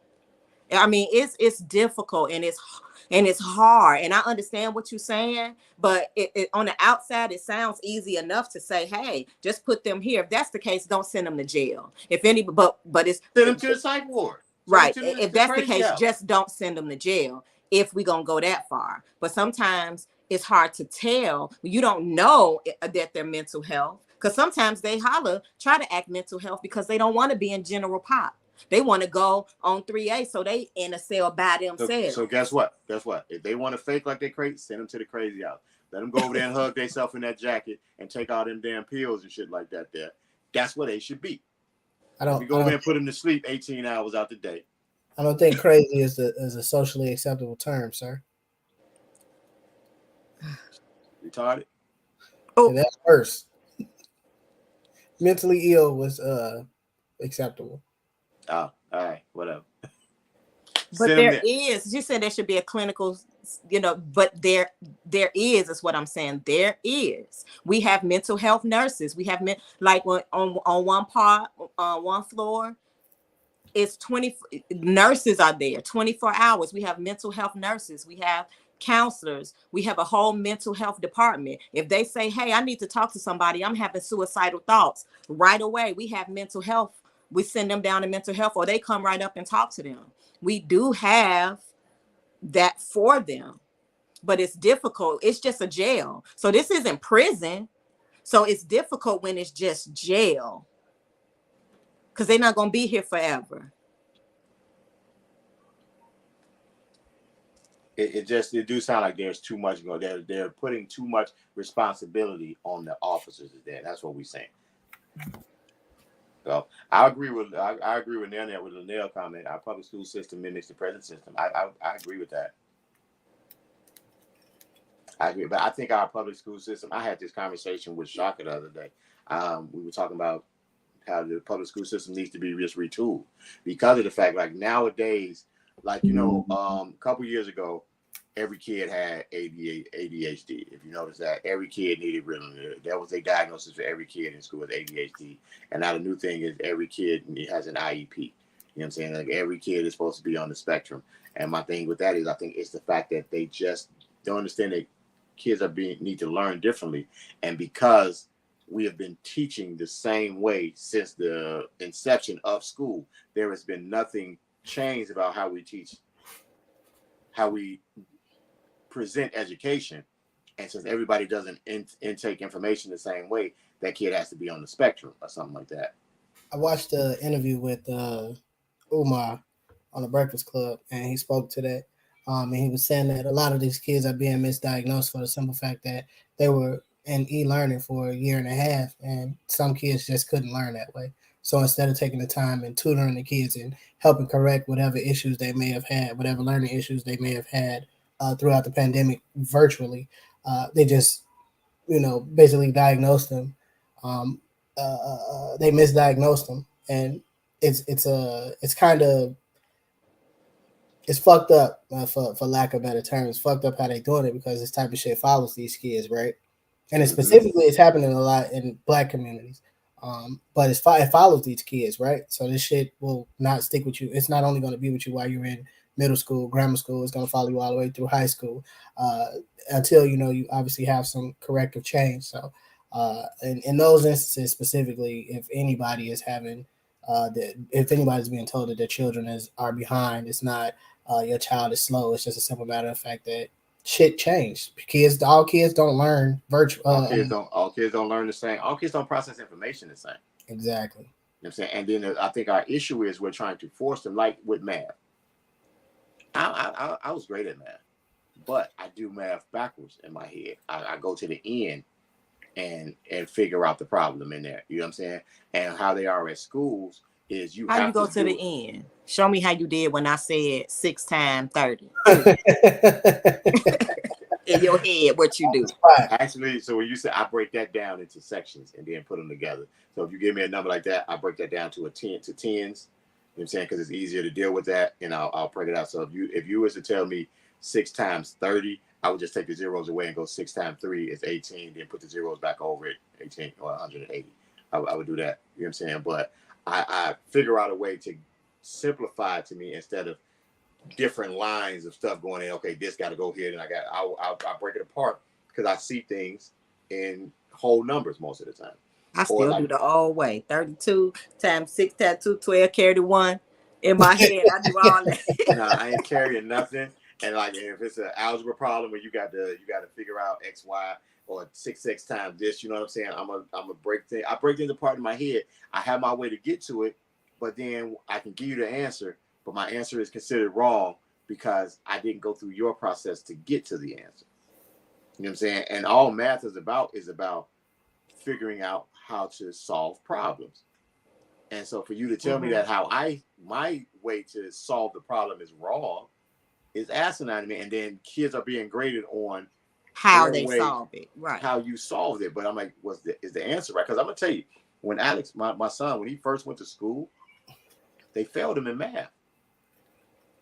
I mean, it's difficult and it's hard. And I understand what you're saying, but it on the outside, it sounds easy enough to say, hey, just put them here. If that's the case, don't send them to jail. If any, but it's
send them to the psych ward.
Right. If that's the case, just don't send them to jail if we're going to go that far. But sometimes it's hard to tell. You don't know that they're mental health, because sometimes they try to act mental health because they don't want to be in general pop. They want to go on 3A, so they in a cell by themselves.
So guess what? If they want to fake like they're crazy, send them to the crazy house. Let them go over there and hug themselves in that jacket and take all them damn pills and shit like that there. That's where they should be. We go over there and put them to sleep 18 hours out the day.
I don't think crazy is a socially acceptable term, sir.
Retarded?
Oh, yeah, that's worse. Mentally ill was acceptable.
Oh, all right, whatever.
But you said there should be a clinical, but there is what I'm saying. There is. We have mental health nurses. We have like on one floor, it's 20 nurses are there 24 hours. We have mental health nurses. We have counselors. We have a whole mental health department. If they say, hey, I need to talk to somebody, I'm having suicidal thoughts, right away, we have mental health. We send them down to mental health, or they come right up and talk to them. We do have that for them, but it's difficult. It's just a jail. So this isn't prison. So it's difficult when it's just jail, because they're not going to be here forever.
It do sound like there's too much going. They're putting too much responsibility on the officers there. That's what we're saying. So I agree with Linnell with Linnell comment. Our public school system mimics the present system. I agree with that. I agree, but I think our public school system. I had this conversation with Shaka the other day. We were talking about how the public school system needs to be just retooled because of the fact, like nowadays, like a couple years ago, every kid had ADHD. If you notice that, every kid needed Ritalin. That was a diagnosis for every kid in school with ADHD. And now the new thing is every kid has an IEP. You know what I'm saying? Like every kid is supposed to be on the spectrum. And my thing with that is, I think it's the fact that they just don't understand that kids need to learn differently. And because we have been teaching the same way since the inception of school, there has been nothing changed about how we teach, how we present education. And since everybody doesn't intake information the same way, that kid has to be on the spectrum or something like that.
I watched an interview with Umar on the Breakfast Club, and he spoke to that. And he was saying that a lot of these kids are being misdiagnosed for the simple fact that they were in e-learning for a year and a half, and some kids just couldn't learn that way. So instead of taking the time and tutoring the kids and helping correct whatever issues they may have had, whatever learning issues they may have had throughout the pandemic virtually, they just, basically diagnosed them. They misdiagnosed them, and it's kind of, it's fucked up for lack of better terms. Fucked up how they doing it, because this type of shit follows these kids, right? And it's happening a lot in Black communities. But it follows these kids, right? So this shit will not stick with you. It's not only going to be with you while you're in middle school, grammar school. It's going to follow you all the way through high school until you obviously have some corrective change. So in those instances specifically, if anybody is having if anybody's being told that their children are behind, it's not your child is slow. It's just a simple matter of fact that shit changed. All kids don't learn virtual.
All kids don't learn the same. All kids don't process information the same.
Exactly.
You know what I'm saying? And then I think our issue is we're trying to force them, like with math. I was great at math, but I do math backwards in my head. I go to the end and figure out the problem in there. You know what I'm saying? And how they are at schools is you
how
have
you go to the end. Show me how you did when I said 6 times 30. In your head, what you do.
Actually, so when you say, I break that down into sections and then put them together. So if you give me a number like that, I break that down to 10 to tens. You know what I'm saying? Because it's easier to deal with that, and I'll break it out. So if you was to tell me 6 times 30, I would just take the zeros away and go 6 times 3 is 18, then put the zeros back over it, 18 or 180. I would do that. You know what I'm saying? But I figure out a way to simplify it to me instead of different lines of stuff going in. Okay, this got to go here, and I'll break it apart because I see things in whole numbers most of the time.
I still do the old way. 32 times 6 times 2, 12, carry the 1. In my head, I do all that.
Nah, I ain't carrying nothing. And like if it's an algebra problem where you got to figure out X, Y, or 6x times this, you know what I'm saying? I'm a break things. I break things apart in my head. I have my way to get to it, but then I can give you the answer, but my answer is considered wrong because I didn't go through your process to get to the answer. You know what I'm saying? And all math is about figuring out how to solve problems. And so for you to tell me that how my way to solve the problem is wrong is asinine to me. And then kids are being graded on
how they solve it, right?
How you solved it. But I'm like, is the answer right? Because I'm gonna tell you, when Alex, my son, when he first went to school, they failed him in math.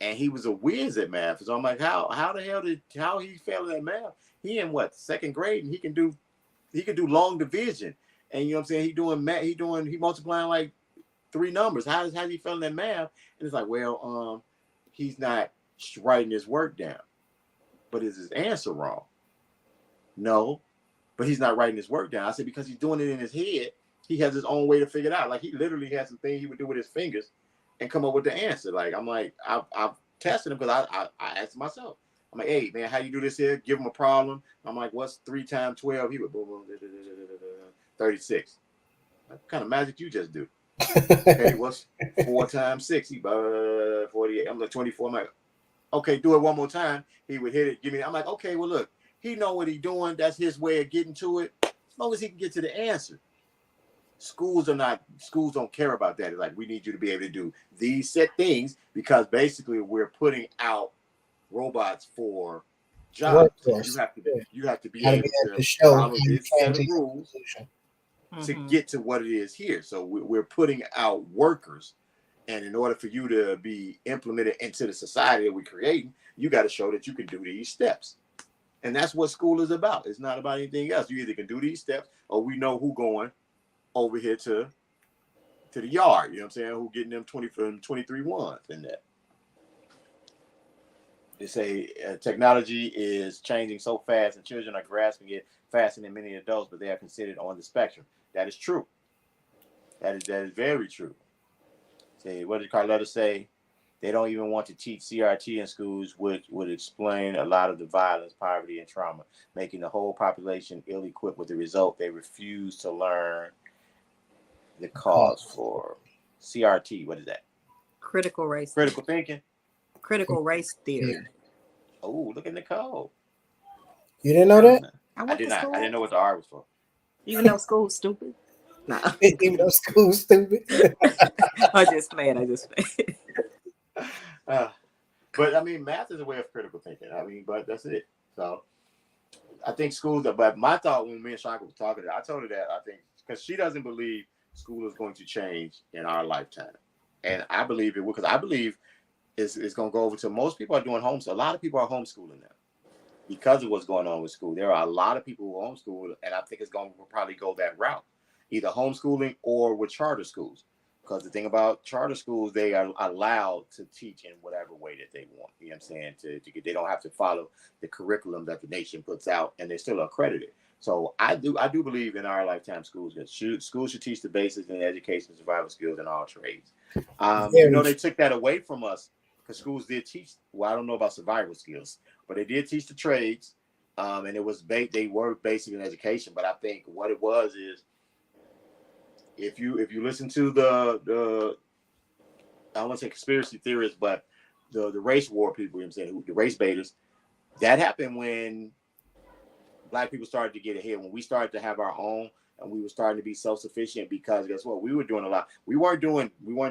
And he was a whiz at math. So I'm like, how he failed at math? He in what, second grade, and he can do long division. And you know what I'm saying? He multiplying like 3 numbers. How's he failing at math? And it's like, well, he's not writing his work down. But is his answer wrong? No, but he's not writing his work down. I said, because he's doing it in his head, he has his own way to figure it out. Like he literally has some things he would do with his fingers and come up with the answer. Like I'm like, I've tested him because I asked myself. I'm like, hey man, how you do this here? Give him a problem. I'm like, what's 3 times 12? He would boom, boom, 36. What kind of magic you just do? Okay, what's 4 times 6? He 48. I'm like 24. I'm like, okay, do it one more time. He would hit it, give me. I'm like, okay, well look, he know what he's doing. That's his way of getting to it. As long as he can get to the answer. Schools don't care about that. It's like, we need you to be able to do these set things because basically we're putting out robots for jobs. You have to be able to follow this set of rules to get to what it is here. So we're putting out workers, and in order for you to be implemented into the society that we're creating, you got to show that you can do these steps. And that's what school is about. It's not about anything else. You either can do these steps, or we know who going over here to the yard. You know what I'm saying? Who getting them 23 ones in that. They say technology is changing so fast and children are grasping it faster than many adults, but they are considered on the spectrum. That is true. That is very true. Say, what did Carletta say? They don't even want to teach CRT in schools, which would explain a lot of the violence, poverty, and trauma, making the whole population ill-equipped with the result. They refuse to learn the cause for CRT. What is that?
Critical race
thinking.
Critical race theory.
Oh, look at Nicole.
You didn't know that?
I did not. I didn't know what the R was for.
Even though school's stupid.
Nah. Even though school's stupid.
I just played.
But I mean, math is a way of critical thinking. I mean, but that's it. So I think schools. But my thought when me and Shaka were talking, I told her that I think because she doesn't believe school is going to change in our lifetime, and I believe it will because I believe it's going to go over to most people are doing homeschooling. A lot of people are homeschooling now because of what's going on with school. There are a lot of people who homeschool, and I think it's going to probably go that route, either homeschooling or with charter schools. Because the thing about charter schools, they are allowed to teach in whatever way that they want. You know what I'm saying? They don't have to follow the curriculum that the nation puts out, and they're still accredited. So I do believe in our lifetime schools that schools should teach the basics in education, survival skills, and all trades. They took that away from us because schools did teach. Well, I don't know about survival skills, but they did teach the trades, and it was they were basic in education. But I think what it was is, if you listen to the I don't want to say conspiracy theorists, but the race war people, you know what I'm saying, the race baiters, that happened when Black people started to get ahead when we started to have our own, and we were starting to be self-sufficient, because guess what? We were doing a lot. We weren't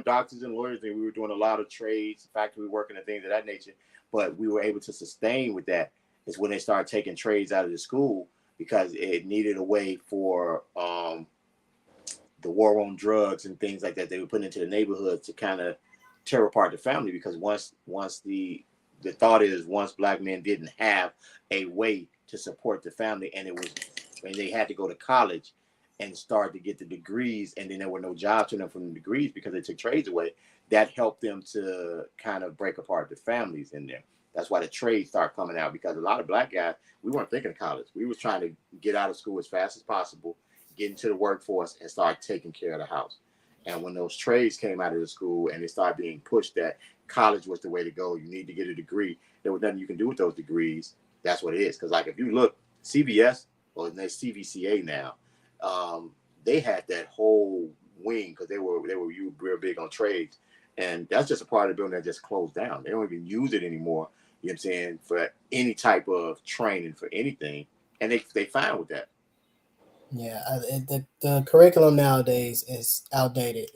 doctors and lawyers, and we were doing a lot of trades, factory working and things of that nature. But we were able to sustain with that. Is when they started taking trades out of the school, because it needed a way for the war on drugs and things like that they were putting into the neighborhood to kind of tear apart the family. Because once the thought is, once Black men didn't have a way to support the family, and they had to go to college and start to get the degrees, and then there were no jobs to them from the degrees because they took trades away, that helped them to kind of break apart the families in there. That's why the trades start coming out, because a lot of Black guys, we weren't thinking of college. We was trying to get out of school as fast as possible, get into the workforce, and start taking care of the house. And when those trades came out of the school and they started being pushed that college was the way to go, you need to get a degree, there was nothing you can do with those degrees. That's what it is. Because like if you look, CVS, or they CVCA now, they had that whole wing, because they were real big on trades. And that's just a part of the building that just closed down. They don't even use it anymore, you know what I'm saying, for any type of training for anything. And they fine with that.
Yeah, the curriculum nowadays is outdated.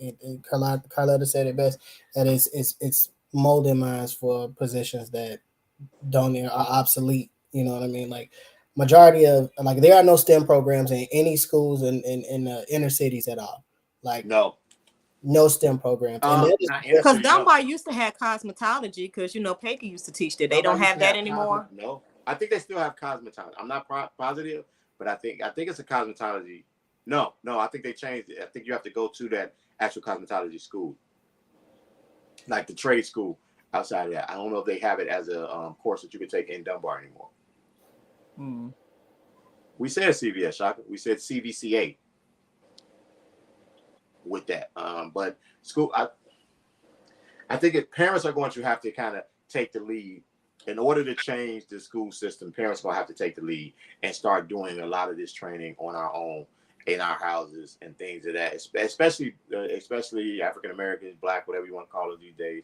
Carlotta said it best, that it's molding minds for positions that don't are obsolete. You know what I mean? Like majority of, like, there are no STEM programs in any schools in the inner cities at all. Like
no
STEM programs, and that is
because Dunbar used to have cosmetology, because Peggy used to teach that. They don't have that anymore.
No, I think they still have cosmetology. I'm not positive, but I think it's a cosmetology. No, I think they changed it. I think you have to go to that actual cosmetology school, like the trade school outside of that. I don't know if they have it as a course that you could take in Dunbar anymore. We said CVS, Shaka. We said CVCA with that. But school, I think if parents are going to have to kind of take the lead in order to change the school system. Parents are going to have to take the lead and start doing a lot of this training on our own in our houses and things of that, especially African Americans, Black, whatever you want to call it these days.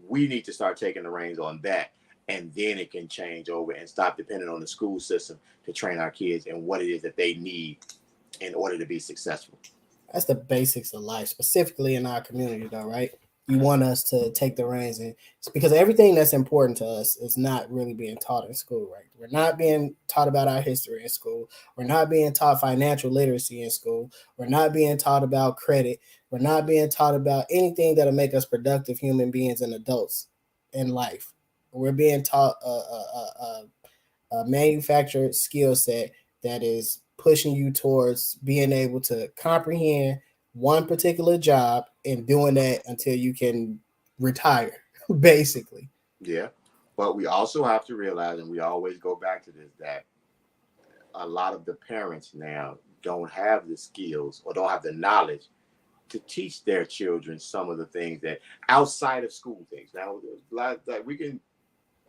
We need to start taking the reins on that, and then it can change over and stop depending on the school system to train our kids and what it is that they need in order to be successful.
That's the basics of life, specifically in our community, though, right? You want us to take the reins, and it's because everything that's important to us is not really being taught in school, right? We're not being taught about our history in school. We're not being taught financial literacy in school. We're not being taught about credit. We're not being taught about anything that'll make us productive human beings and adults in life. We're being taught a manufactured skill set that is pushing you towards being able to comprehend one particular job and doing that until you can retire, basically.
Yeah. But we also have to realize, and we always go back to this, that a lot of the parents now don't have the skills or don't have the knowledge to teach their children some of the things that outside of school things. Now, like we can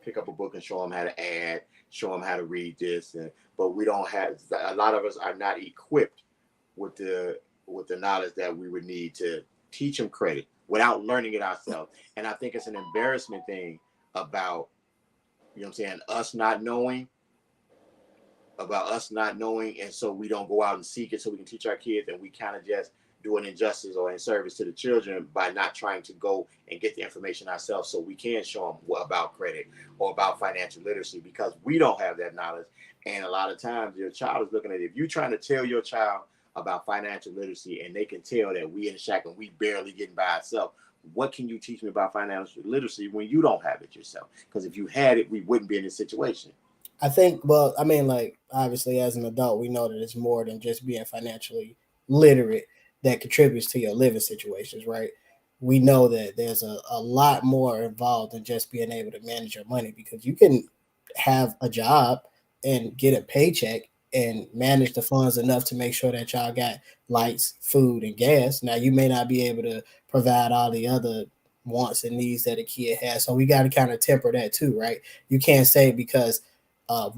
pick up a book and show them how to add, show them how to read this, but we don't have, a lot of us are not equipped with the knowledge that we would need to teach them credit without learning it ourselves. And I think it's an embarrassment thing about, us not knowing, and so we don't go out and seek it so we can teach our kids, and we kind of just do an injustice or in service to the children by not trying to go and get the information ourselves so we can show them about credit or about financial literacy, because we don't have that knowledge. And a lot of times your child is looking at it. If you're trying to tell your child about financial literacy and they can tell that we in the shack and we barely getting by ourselves, what can you teach me about financial literacy when you don't have it yourself? Because if you had it, we wouldn't be in this situation.
I think, well, I mean, like, obviously as an adult, we know that it's more than just being financially literate that contributes to your living situations, right? We know that there's a lot more involved than just being able to manage your money, because you can have a job and get a paycheck and manage the funds enough to make sure that y'all got lights, food, and gas. Now, you may not be able to provide all the other wants and needs that a kid has. So we got to kind of temper that too, right? You can't say because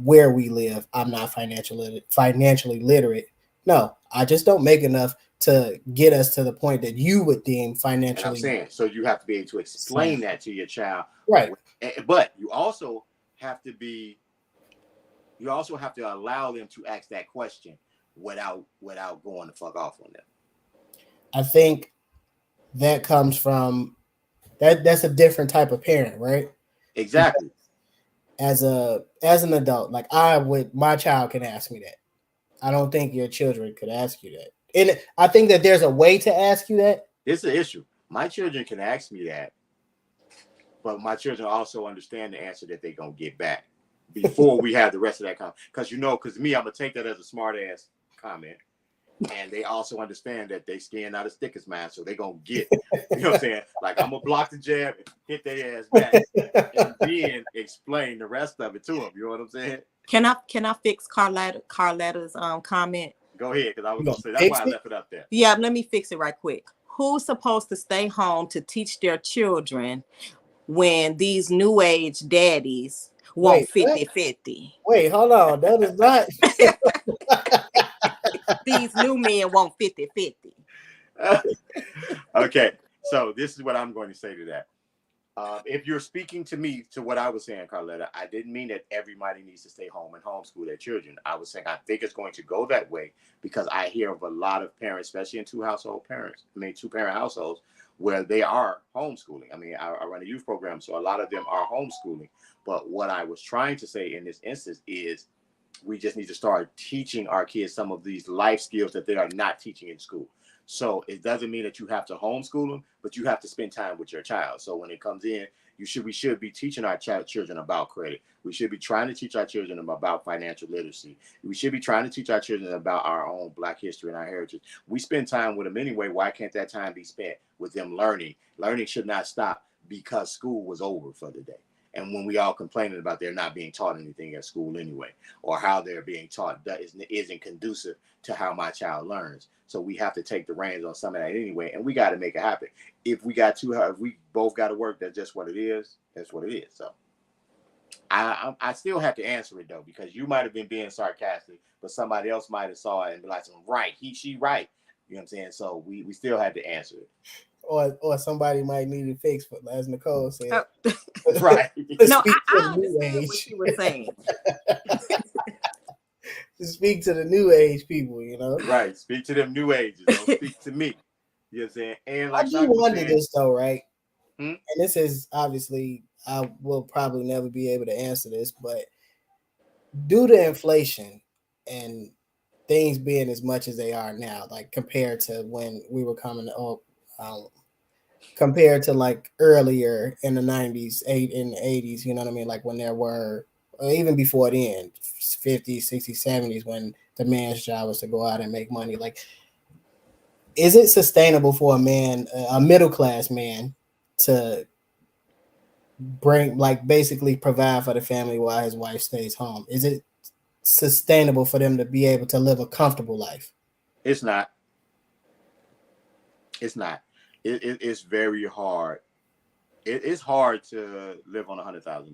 where we live, I'm not financially literate. No, I just don't make enough to get us to the point that you would deem financially.
And I'm saying, so you have to be able to explain that to your child.
Right.
But you also have to be you also have to allow them to ask that question without going the fuck off on them.
I think that comes from that's a different type of parent, right?
Exactly.
As an adult, like my child can ask me that. I don't think your children could ask you that. And I think that there's a way to ask you that.
It's an issue. My children can ask me that, but my children also understand the answer that they're going to get back before we have the rest of that comment. Because, I'm going to take that as a smart ass comment. And they also understand that they skin out a sticker's mind. So they're going to get, you know what I'm saying? Like, I'm going to block the jab and hit their ass back and then explain the rest of it to them. You know what I'm saying?
Can I fix Carletta's comment?
Go ahead, because I was going to say, that's why I left it up there.
Yeah, let me fix it right quick. Who's supposed to stay home to teach their children when these new age daddies want 50-50?
Wait, hold on. That is not.
These new men want 50-50.
Okay, so this is what I'm going to say to that. If you're speaking to me to what I was saying, Carletta, I didn't mean that everybody needs to stay home and homeschool their children. I was saying I think it's going to go that way because I hear of a lot of parents, especially in two-parent households, where they are homeschooling. I mean, I run a youth program, so a lot of them are homeschooling. But what I was trying to say in this instance is we just need to start teaching our kids some of these life skills that they are not teaching in school. So it doesn't mean that you have to homeschool them, but you have to spend time with your child. So when it comes in, we should be teaching our children about credit. We should be trying to teach our children about financial literacy. We should be trying to teach our children about our own Black history and our heritage. We spend time with them anyway. Why can't that time be spent with them learning? Learning should not stop because school was over for the day. And when we all complaining about they're not being taught anything at school anyway, or how they're being taught that isn't conducive to how my child learns. So we have to take the reins on some of that anyway, and we got to make it happen. If we both got to work, that's just what it is. That's what it is. So I still have to answer it though, because you might have been being sarcastic, but somebody else might have saw it and be like, right, she right. You know what I'm saying? So we still had to answer it.
Or somebody might need it fixed, but as Nicole said,
right.
No, I understand what you were saying.
Speak to the new age people,
Right. Speak to them new ages. Don't speak to me. You know what I'm saying? And like
I do wonder this though, right? And this is obviously I will probably never be able to answer this, but due to inflation and things being as much as they are now, like compared to when we were coming up, compared to like earlier in the 90s, in the 80s, you know what I mean? Like when there were, or even before then, 50s, 60s, 70s, when the man's job was to go out and make money. Like, is it sustainable for a man, a middle class man, to basically provide for the family while his wife stays home? Is it sustainable for them to be able to live a comfortable life?
It's not. It's not. It's very hard. It's hard to live on $100,000.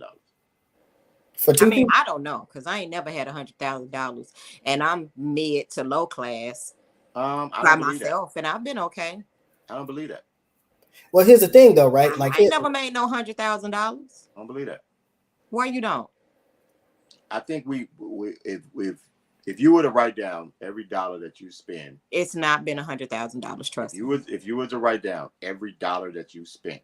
I don't know, because I ain't never had $100,000, and I'm mid to low class by myself, and I've been okay.
I don't believe that.
Well, here's the thing, though, right? Like,
I ain't never made no $100,000.
I don't believe that.
Why you don't?
I think if you were to write down every dollar that you spend,
it's not been $100,000. Trust me.
If you were to write down every dollar that you spent,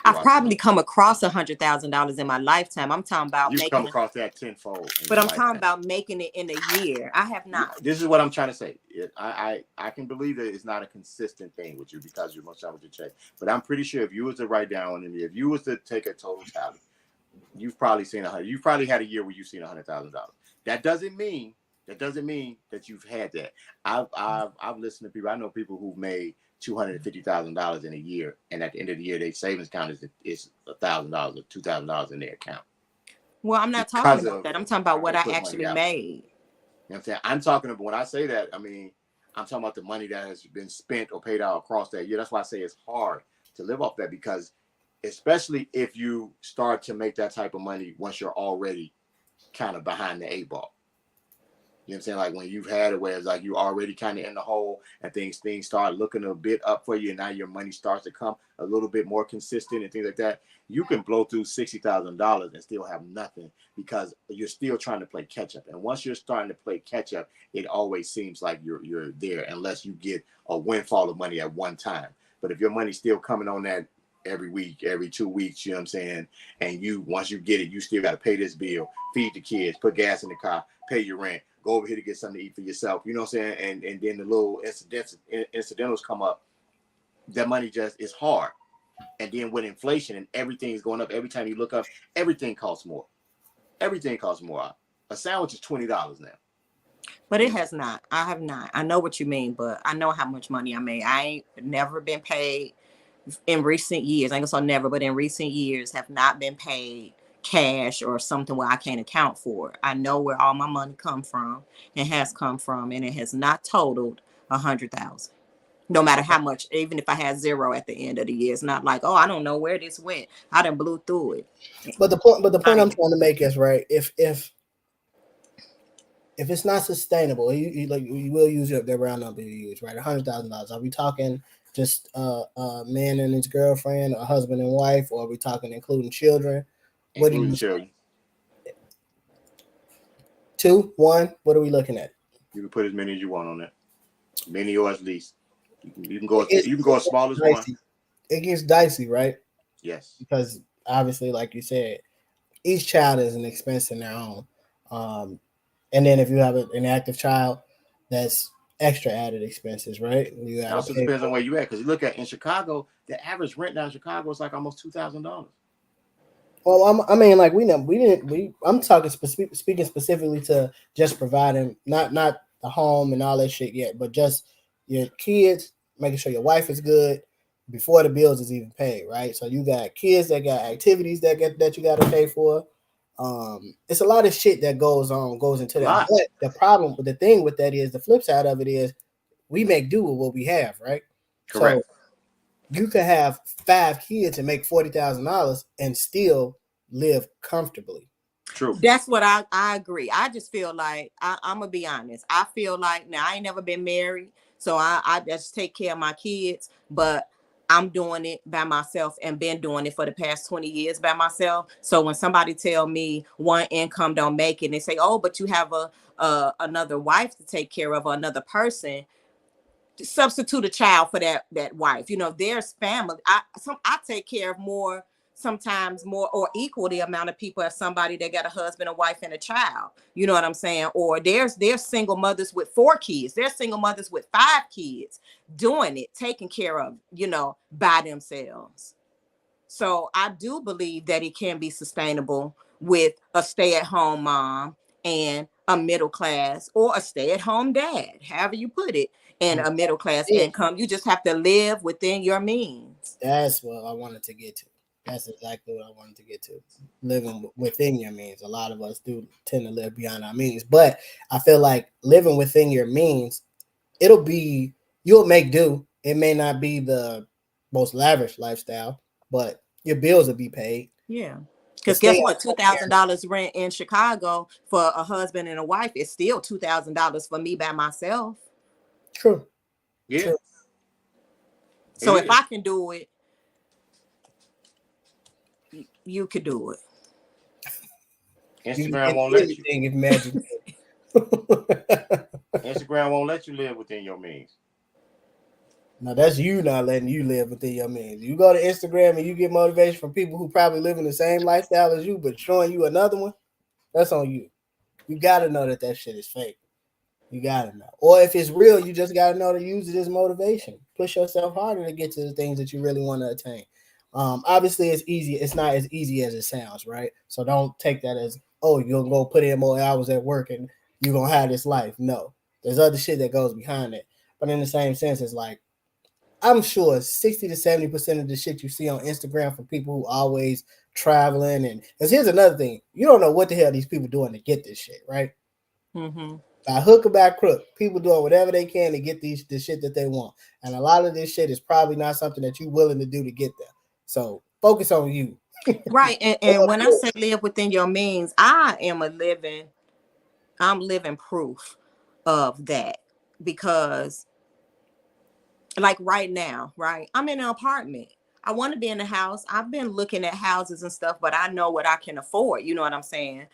I've probably come across $100,000 in my lifetime. I'm talking about
you've come across that tenfold.
But I'm talking about making it in a year. I have not.
This is what I'm trying to say. I can believe that it's not a consistent thing with you because you're most time with your check. But I'm pretty sure if you was to write down and if you was to take a total tally, you've probably seen you've probably had a year where you've seen $100,000. That doesn't mean that you've had that. I've listened to people. I know people who've made $250,000 in a year, and at the end of the year, their savings account is $1,000 or $2,000 in their account.
Well, I'm not talking about that. I'm talking about what I actually made.
You know what I'm saying? I'm talking about, when I say that, I mean, I'm talking about the money that has been spent or paid out across that year. That's why I say it's hard to live off that, because especially if you start to make that type of money once you're already kind of behind the 8 ball. You know what I'm saying? Like when you've had it where it's like you already kind of in the hole and things start looking a bit up for you, and now your money starts to come a little bit more consistent and things like that. You can blow through $60,000 and still have nothing because you're still trying to play catch up. And once you're starting to play catch up, it always seems like you're there unless you get a windfall of money at one time. But if your money's still coming on that every week, every 2 weeks, you know what I'm saying? And once you get it, you still got to pay this bill, feed the kids, put gas in the car, pay your rent, go over here to get something to eat for yourself. You know what I'm saying? And then the little incidentals come up. That money just is hard. And then with inflation and everything is going up, every time you look up, everything costs more. Everything costs more. A sandwich is $20 now.
But it has not. I have not. I know what you mean, but I know how much money I made. I ain't never been paid in recent years. I ain't gonna say never, but in recent years have not been paid cash or something where I can't account for it. I know where all my money come from and has come from, and it has not totaled 100,000. No matter how much, even if I had zero at the end of the year, it's not like, oh, I don't know where this went. I done blew through it.
But the point I'm trying to make is right. If it's not sustainable, you will use the round number you use, right? $100,000. Are we talking just a man and his girlfriend, a husband and wife, or are we talking including children? What do you children? 2, 1? What are we looking at?
You can put as many as you want on that. Many or at least. You can go as small as one.
It gets dicey, right?
Yes.
Because obviously, like you said, each child is an expense in their own. And then if you have an active child, that's extra added expenses, right?
It also depends on where you at. Because you look at in Chicago, the average rent down in Chicago is like almost $2,000.
Well, I mean, like I'm talking speaking specifically to just providing not the home and all that shit yet, but just your kids, making sure your wife is good before the bills is even paid, right? So you got kids that got activities that you got to pay for. It's a lot of shit that goes into that. But the thing with that is the flip side of it is we make do with what we have, right?
Correct.
So you could have 5 kids and make $40,000 and still live comfortably.
True.
That's what I agree. I just feel like I'm gonna be honest. I feel like now I ain't never been married, so I just take care of my kids, but I'm doing it by myself and been doing it for the past 20 years by myself. So when somebody tell me one income don't make it, and they say, "Oh, but you have another wife to take care of or another person," substitute a child for that wife. You know, there's family. I take care of sometimes more or equal the amount of people as somebody that got a husband, a wife, and a child. You know what I'm saying? Or there's single mothers with 4 kids. There's single mothers with 5 kids doing it, taking care of, by themselves. So I do believe that it can be sustainable with a stay-at-home mom and a middle class or a stay-at-home dad, however you put it, and a middle class income. You just have to live within your means.
That's what I wanted to get to. That's exactly what I wanted to get to. Living within your means. A lot of us do tend to live beyond our means, but I feel like living within your means, you'll make do. It may not be the most lavish lifestyle, but your bills will be paid.
Yeah. Because guess what? $2,000 rent in Chicago for a husband and a wife is still $2,000 for me by myself.
True.
Yeah. True.
So if I can do it, you could do it.
Instagram won't let you.
Imagine.
Instagram won't let you live within your means.
Now that's you not letting you live within your means. You go to Instagram and you get motivation from people who probably live in the same lifestyle as you, but showing you another one, that's on you. You gotta know that shit is fake. You gotta know. Or if it's real, you just gotta know to use it as motivation. Push yourself harder to get to the things that you really want to attain. Obviously, it's easy. It's not as easy as it sounds, right? So don't take that as, oh, you're gonna go put in more hours at work and you're gonna have this life. No, there's other shit that goes behind it. But in the same sense, it's like, I'm sure 60 to 70% of the shit you see on Instagram from people who always traveling, and because here's another thing, you don't know what the hell these people doing to get this shit, right?
Mm-hmm.
By hook or by crook, people doing whatever they can to get the shit that they want, and a lot of this shit is probably not something that you're willing to do to get there. So focus on you.
Right, and when I say live within your means, I am a living I'm living proof of that, because like right now, right? I'm in an apartment. I want to be in a house. I've been looking at houses and stuff, but I know what I can afford. You know what I'm saying?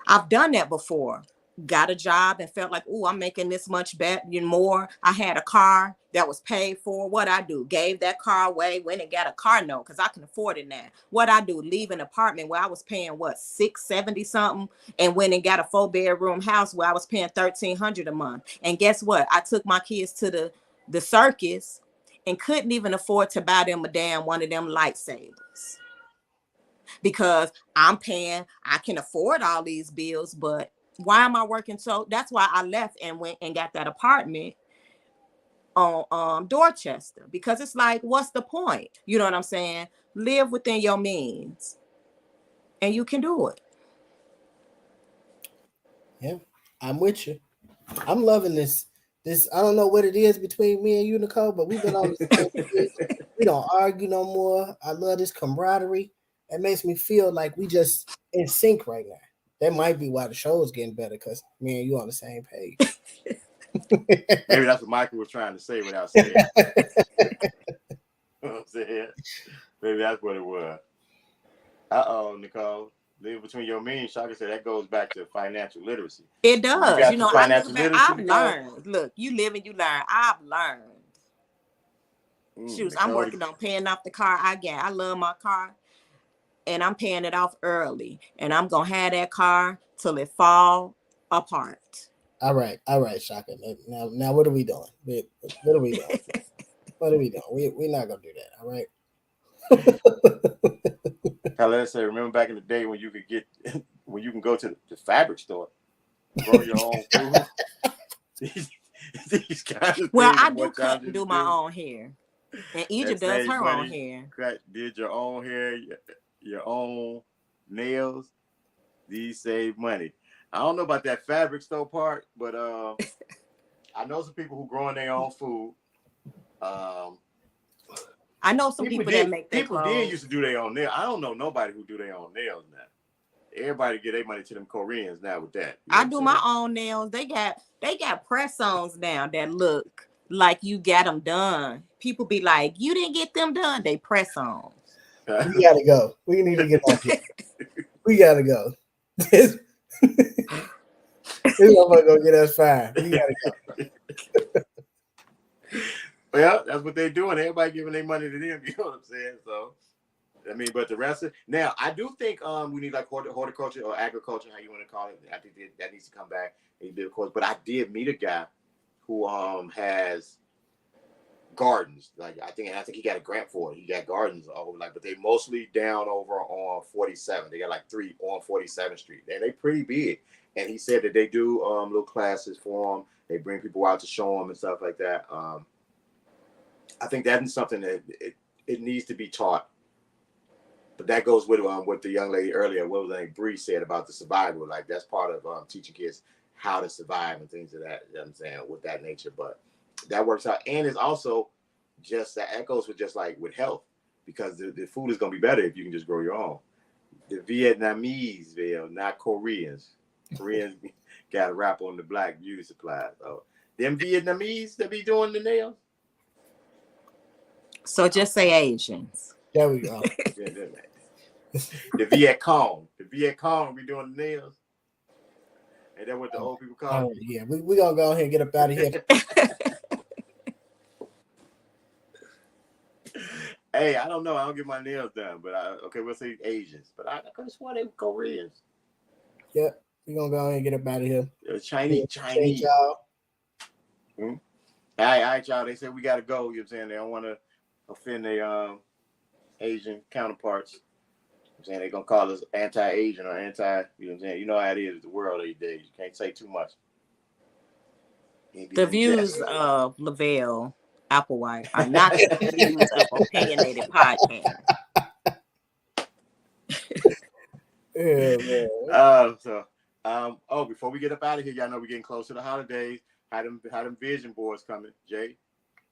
I've done that before. Got a job and felt like, oh, I'm making this much better, more. I had a car that was paid for. What I do? Gave that car away, went and got a car note because I can afford it now. What I do? Leave an apartment where I was paying what, $670 something, and went and got a 4-bedroom house where I was paying $1,300 a month. And guess what? I took my kids to the circus and couldn't even afford to buy them a damn one of them lightsabers, because I'm paying, I can afford all these bills, but why am I working? So that's why I left and went and got that apartment on Dorchester, because it's like, what's the point? You know what I'm saying? Live within your means and you can do it.
Yeah, I'm with you. I'm loving this. I don't know what it is between me and you, Nicole, but we've been on the same page. We don't argue no more. I love this camaraderie. It makes me feel like we just in sync right now. That might be why the show is getting better, because me and you on the same page.
Maybe that's what Michael was trying to say without saying it. You know what I'm saying? Maybe that's what it was. Nicole. Live between your means. Shaka said that goes back to financial literacy.
It does.
You got financial literacy.
I've learned. Look, you live and you learn. I've learned. Shoot, I'm working on paying off the car I got. I love my car, and I'm paying it off early. And I'm gonna have that car till it fall apart.
All right, Shaka. Now, what are we doing? What are we doing? What are we doing? We're not gonna do that. All right.
Let's say, remember back in the day when you could get, when you can go to the fabric store, grow your own food. these kind of
well,
things.
I do cut and do my own hair, and Egypt does her own hair.
Did your own hair, your own nails. These save money. I don't know about that fabric store part, but I know some people who growing their own food.
I know some people that make their
people
clothes.
Did used to do their own nails. I don't know nobody who do their own nails now. Everybody get their money to them Koreans now with that.
I do my own nails. They got press-ons now that look like you got them done. People be like, you didn't get them done. They press-ons.
We gotta go. We need to get on here. We gotta go. This motherfucker gonna get us fired. We gotta go.
Well, that's what they're doing. Everybody giving their money to them. You know what I'm saying? So, I mean, but the rest of now, I do think we need like horticulture or agriculture, how you want to call it. I think that needs to come back. Of course, but I did meet a guy who has gardens. Like I think he got a grant for it. He got gardens over but they mostly down over on 47. They got like 3 on 47th Street, and they pretty big. And he said that they do little classes for them. They bring people out to show them and stuff like that. I think that is something that it needs to be taught. But that goes with what the young lady earlier, what was her name, Bree, said about the survival. Like that's part of teaching kids how to survive and things of that. You know what I'm saying, with that nature. But that works out, and it's also just that echoes with just like with health, because the food is gonna be better if you can just grow your own. The Vietnamese, not Koreans. Koreans got a rap on the black beauty supplies. So them Vietnamese that be doing the nails.
So just say Asians.
There we go.
The Viet Cong be doing the nails. And that's what the old people call it.
Yeah, we gonna go ahead and get up out of here.
Hey, I don't know. I don't get my nails done, but we'll say Asians. But I could have sworn they were Koreans.
Yeah, we gonna go ahead and get up out of here.
Chinese.
Y'all.
All right, y'all. They said we gotta go. You know what I'm saying? They don't want to offend their Asian counterparts. I'm saying they're gonna call us anti-Asian or anti. You know what I'm saying? You know how it is the world these days. You can't say too much.
The views of Lavelle Applewhite are not the views of Opinionated Podcast.
Yeah,
man. Before we get up out of here, y'all know we're getting close to the holidays. How them vision boards coming, Jay?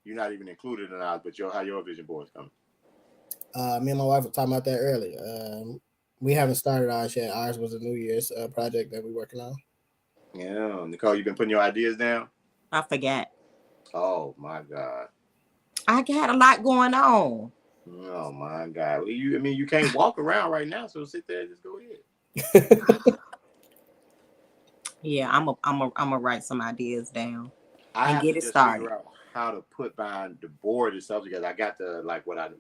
You're not even included in ours, but how your vision boards coming?
Me and my wife were talking about that earlier. We haven't started ours yet. Ours was a New Year's project that we're working on.
Yeah, Nicole, you been putting your ideas down?
I forgot.
Oh my God.
I got a lot going on.
Oh my God. Well, you can't walk around right now, so sit there and just go ahead.
Yeah, I'm a write some ideas down
I
and
have
get
to
it
just
started.
figure out how to put behind the board itself together. I got the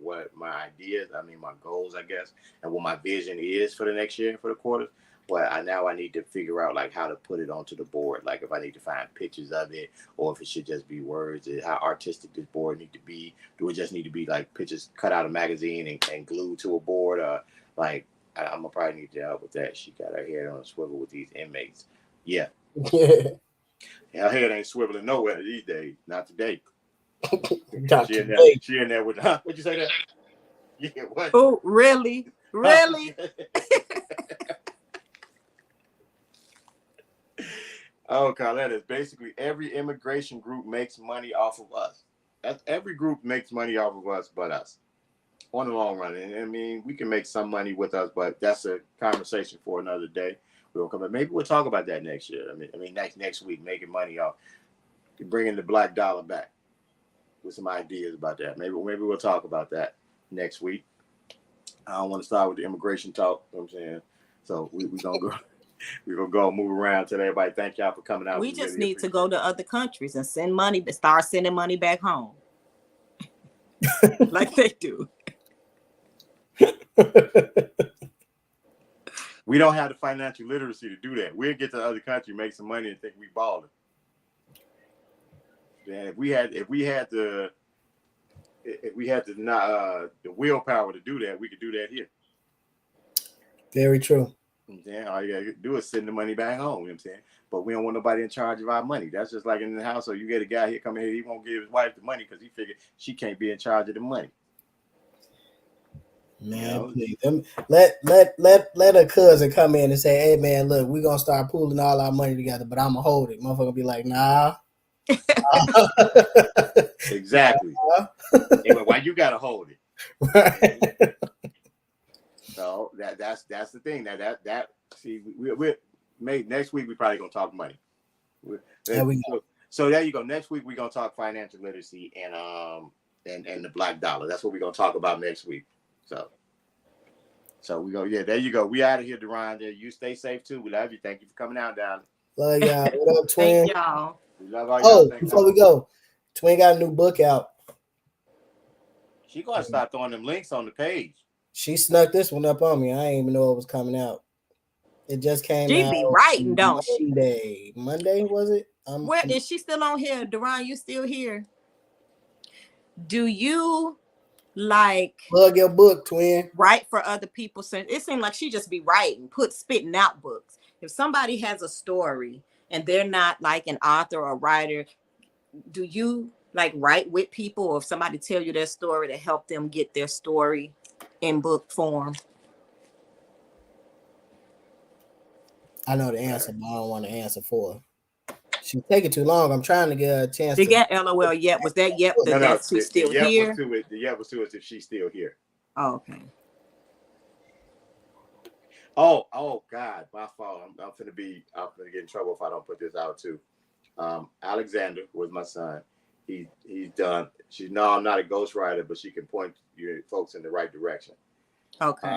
what my ideas, my goals, I guess, and what my vision is for the next year for the quarters. But I need to figure out like how to put it onto the board. Like if I need to find pictures of it, or if it should just be words. How artistic this board need to be? Do it just need to be like pictures cut out of a magazine and glued to a board? Like I'm gonna probably need to help with that. She got her head on a swivel with these inmates. Yeah. Her head ain't swiveling nowhere these days. Not today. She in there with what'd you say that? Yeah, what?
Oh, really? Really?
Oh, Carletta, is basically every immigration group makes money off of us. Every group makes money off of us but us. On the long run. And we can make some money with us, but that's a conversation for another day. We'll come back. Maybe we'll talk about that next year. Next week, making money off bringing the black dollar back with some ideas about that. Maybe we'll talk about that next week. I don't want to start with the immigration talk. You know what I'm saying? So we're gonna go. We're gonna go move around today. Everybody, thank y'all for coming out.
We just need to go to other countries and start sending money back home. Like they do.
We don't have the financial literacy to do that. We'll get to the other country, make some money, and think we balling. And if we had the willpower to do that, we could do that here.
Very true.
Yeah, all you gotta do is send the money back home. You know what I'm saying? But we don't want nobody in charge of our money. That's just like in the household. You get a guy here coming here, he won't give his wife the money because he figured she can't be in charge of the money.
Man, please. Let a cousin come in and say, "Hey, man, look, we're gonna start pooling all our money together, but I'm gonna hold it." Motherfucker be like, "Nah."
Exactly. Anyway, why you gotta hold it? Right. So that's the thing. We made next week. We probably gonna talk money. So there you go. Next week we're gonna talk financial literacy and the black dollar. That's what we're gonna talk about next week. So we go. Yeah, there you go. We out of here, Deron. There, you stay safe too. We love you. Thank you for coming out, down.
Love y'all. What up, Twin?
Thank y'all.
We love all y'all.
Before we go, Twin got a new book out.
She gonna start throwing them links on the page.
She snuck this one up on me. I didn't even know it was coming out. It just came out.
She be writing, don't she?
Monday, was it?
Where is she still on here? Deron, you still here? Do you
plug your book, Twin?
Write for other people? Since it seemed like she just be writing, spitting out books. If somebody has a story and they're not like an author or writer, do you write with people, or if somebody tell you their story to help them get their story in book form?
I know the answer, but I don't want to answer for her. She's taking too long. I'm trying to get her a chance.
Did get LOL yet? Was that yet? That she's still here?
The yet was to us if she's still here.
Oh, okay.
Oh God, my fault. I'm gonna get in trouble if I don't put this out too. Alexander was my son. He's done. I'm not a ghostwriter, but she can point you folks in the right direction.
Okay.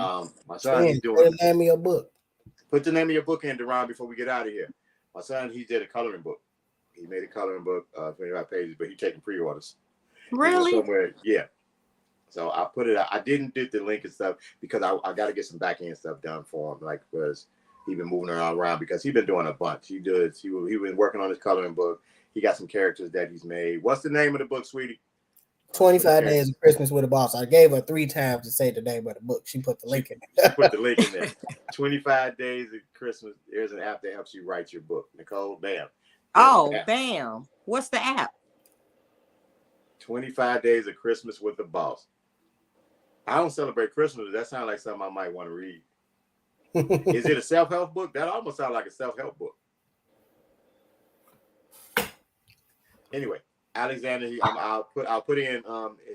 My son, he's doing.
Put the name of your book.
Put the name of your book in, Deron, before we get out of here. My son, he did a coloring book. He made a coloring book, 25 pages, but he's taking pre-orders.
Really?
Somewhere, yeah. So I put it out. I didn't do the link and stuff because I got to get some back end stuff done for him, because he's been moving around because he's been doing a bunch. He been working on his coloring book. He got some characters that he's made. What's the name of the book, sweetie?
25 Days of Christmas with a Boss. I gave her 3 times to say the name of the book. She put the link in there.
She put the link in there. 25 Days of Christmas. There's an app that helps you write your book. Nicole, bam.
Bam. What's the app?
25 Days of Christmas with the Boss. I don't celebrate Christmas. That sounds like something I might want to read. Is it a self-help book? That almost sounds like a self-help book. Anyway, Alexander, I'll put in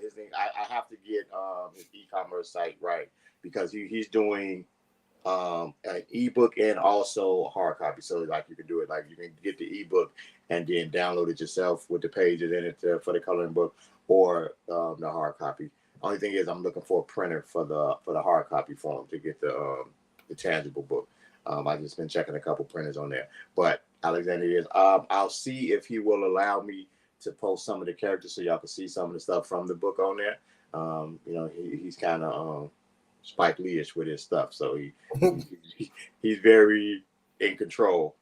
his thing. I have to get his e-commerce site right because he's doing an ebook and also a hard copy. So like you can do it, like you can get the ebook and then download it yourself with the pages in it for the coloring book, or the hard copy. Only thing is, I'm looking for a printer for the hard copy form to get the tangible book. I've just been checking a couple printers on there, but Alexander is. I'll see if he will allow me to post some of the characters so y'all can see some of the stuff from the book on there. He's kind of Spike Lee-ish with his stuff, so he's very in control.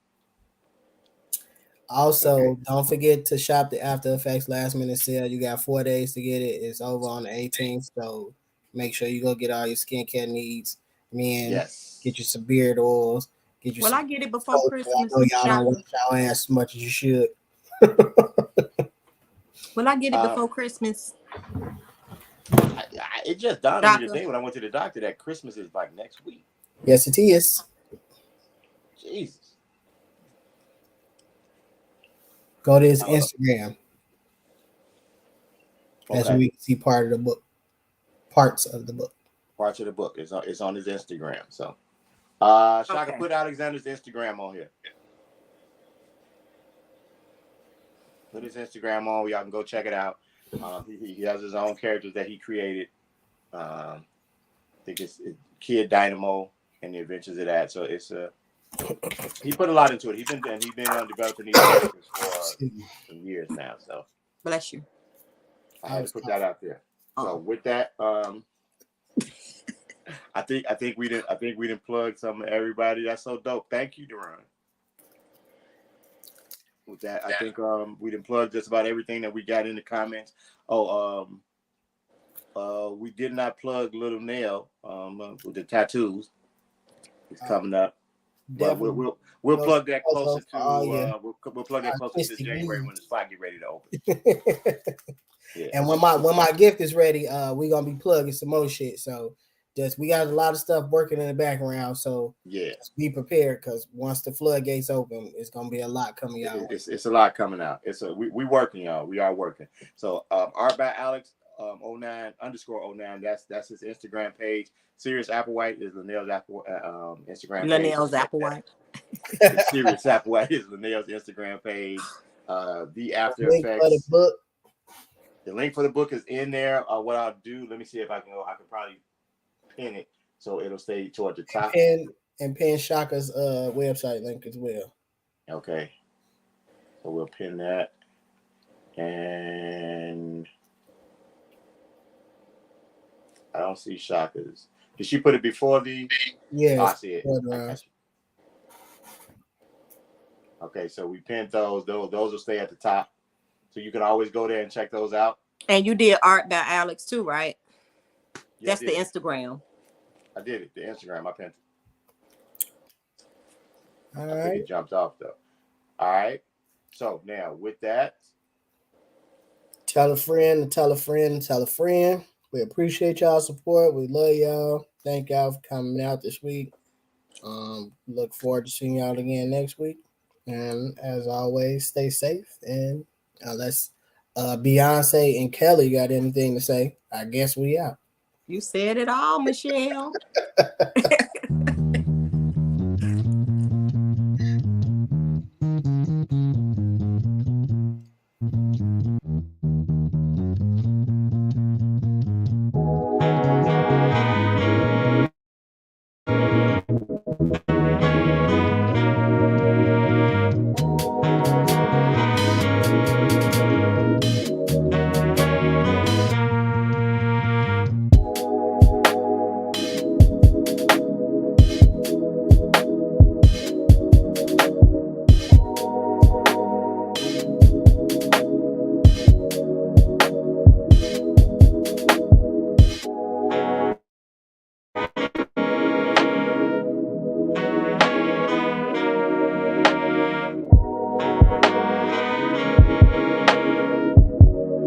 Also, don't forget to shop the After Effects last minute sale. You got 4 days to get it. It's over on the 18th, so make sure you go get all your skincare needs.
Yes.
Get you some beard oils. Get you.
Well,
some
I get it before Christmas.
I know y'all don't wash your ass as much as you should.
Will I get it before Christmas?
It just dawned on me today when I went to the doctor that Christmas is like next week.
Yes, it is.
Jesus.
Go to his Instagram. Okay. As we can see parts of the book. Parts of the book.
It's on his Instagram. So Shaka, put Alexander's Instagram on here. Put his Instagram on. Y'all can go check it out. He has his own characters that he created. I think it's Kid Dynamo and the adventures of that. So it's he put a lot into it. He's been developing these characters for years now. So
bless you.
I had to put that out there. So with that, I think we didn't plug some of everybody. That's so dope. Thank you, Duran. With that, I think we didn't plug just about everything that we got in the comments. We did not plug Little Nail with the tattoos. It's coming up. But we'll plug that closer to we'll plug that closer to January when the spot get ready to open.
Yeah. And when my gift is ready, we're gonna be plugging some more shit. So we got a lot of stuff working in the background. So just be prepared, because once the floodgates open, it's gonna be a lot coming out.
It's a lot coming out. We working, y'all. We are working. So Art by Alex 09_09. That's his Instagram page. Serious Applewhite is Linnell's Instagram page.
Linnell's Applewhite.
Serious Applewhite is Linnell's Instagram page. The After Effects.
For the book.
The link for the book is in there. What I'll do, let me see if I can probably pin it so it'll stay toward the top.
And pin Shaka's website link as well.
Okay. So we'll pin that. And I don't see Shaka's. Did she put it before the?
Yeah.
I see it. Okay, so we pinned those. Those will stay at the top. So you can always go there and check those out.
And you did Art by Alex too, right?
Yeah,
that's the Instagram.
I did it. The Instagram. I pinned it.
All
right.
think
it jumped off though. All right. So now with that,
tell a friend and tell a friend and tell a friend. We appreciate y'all support. We love y'all. Thank y'all for coming out this week. Look forward to seeing y'all again next week. And as always, stay safe. And unless Beyonce and Kelly got anything to say, I guess we out.
You said it all, Michelle.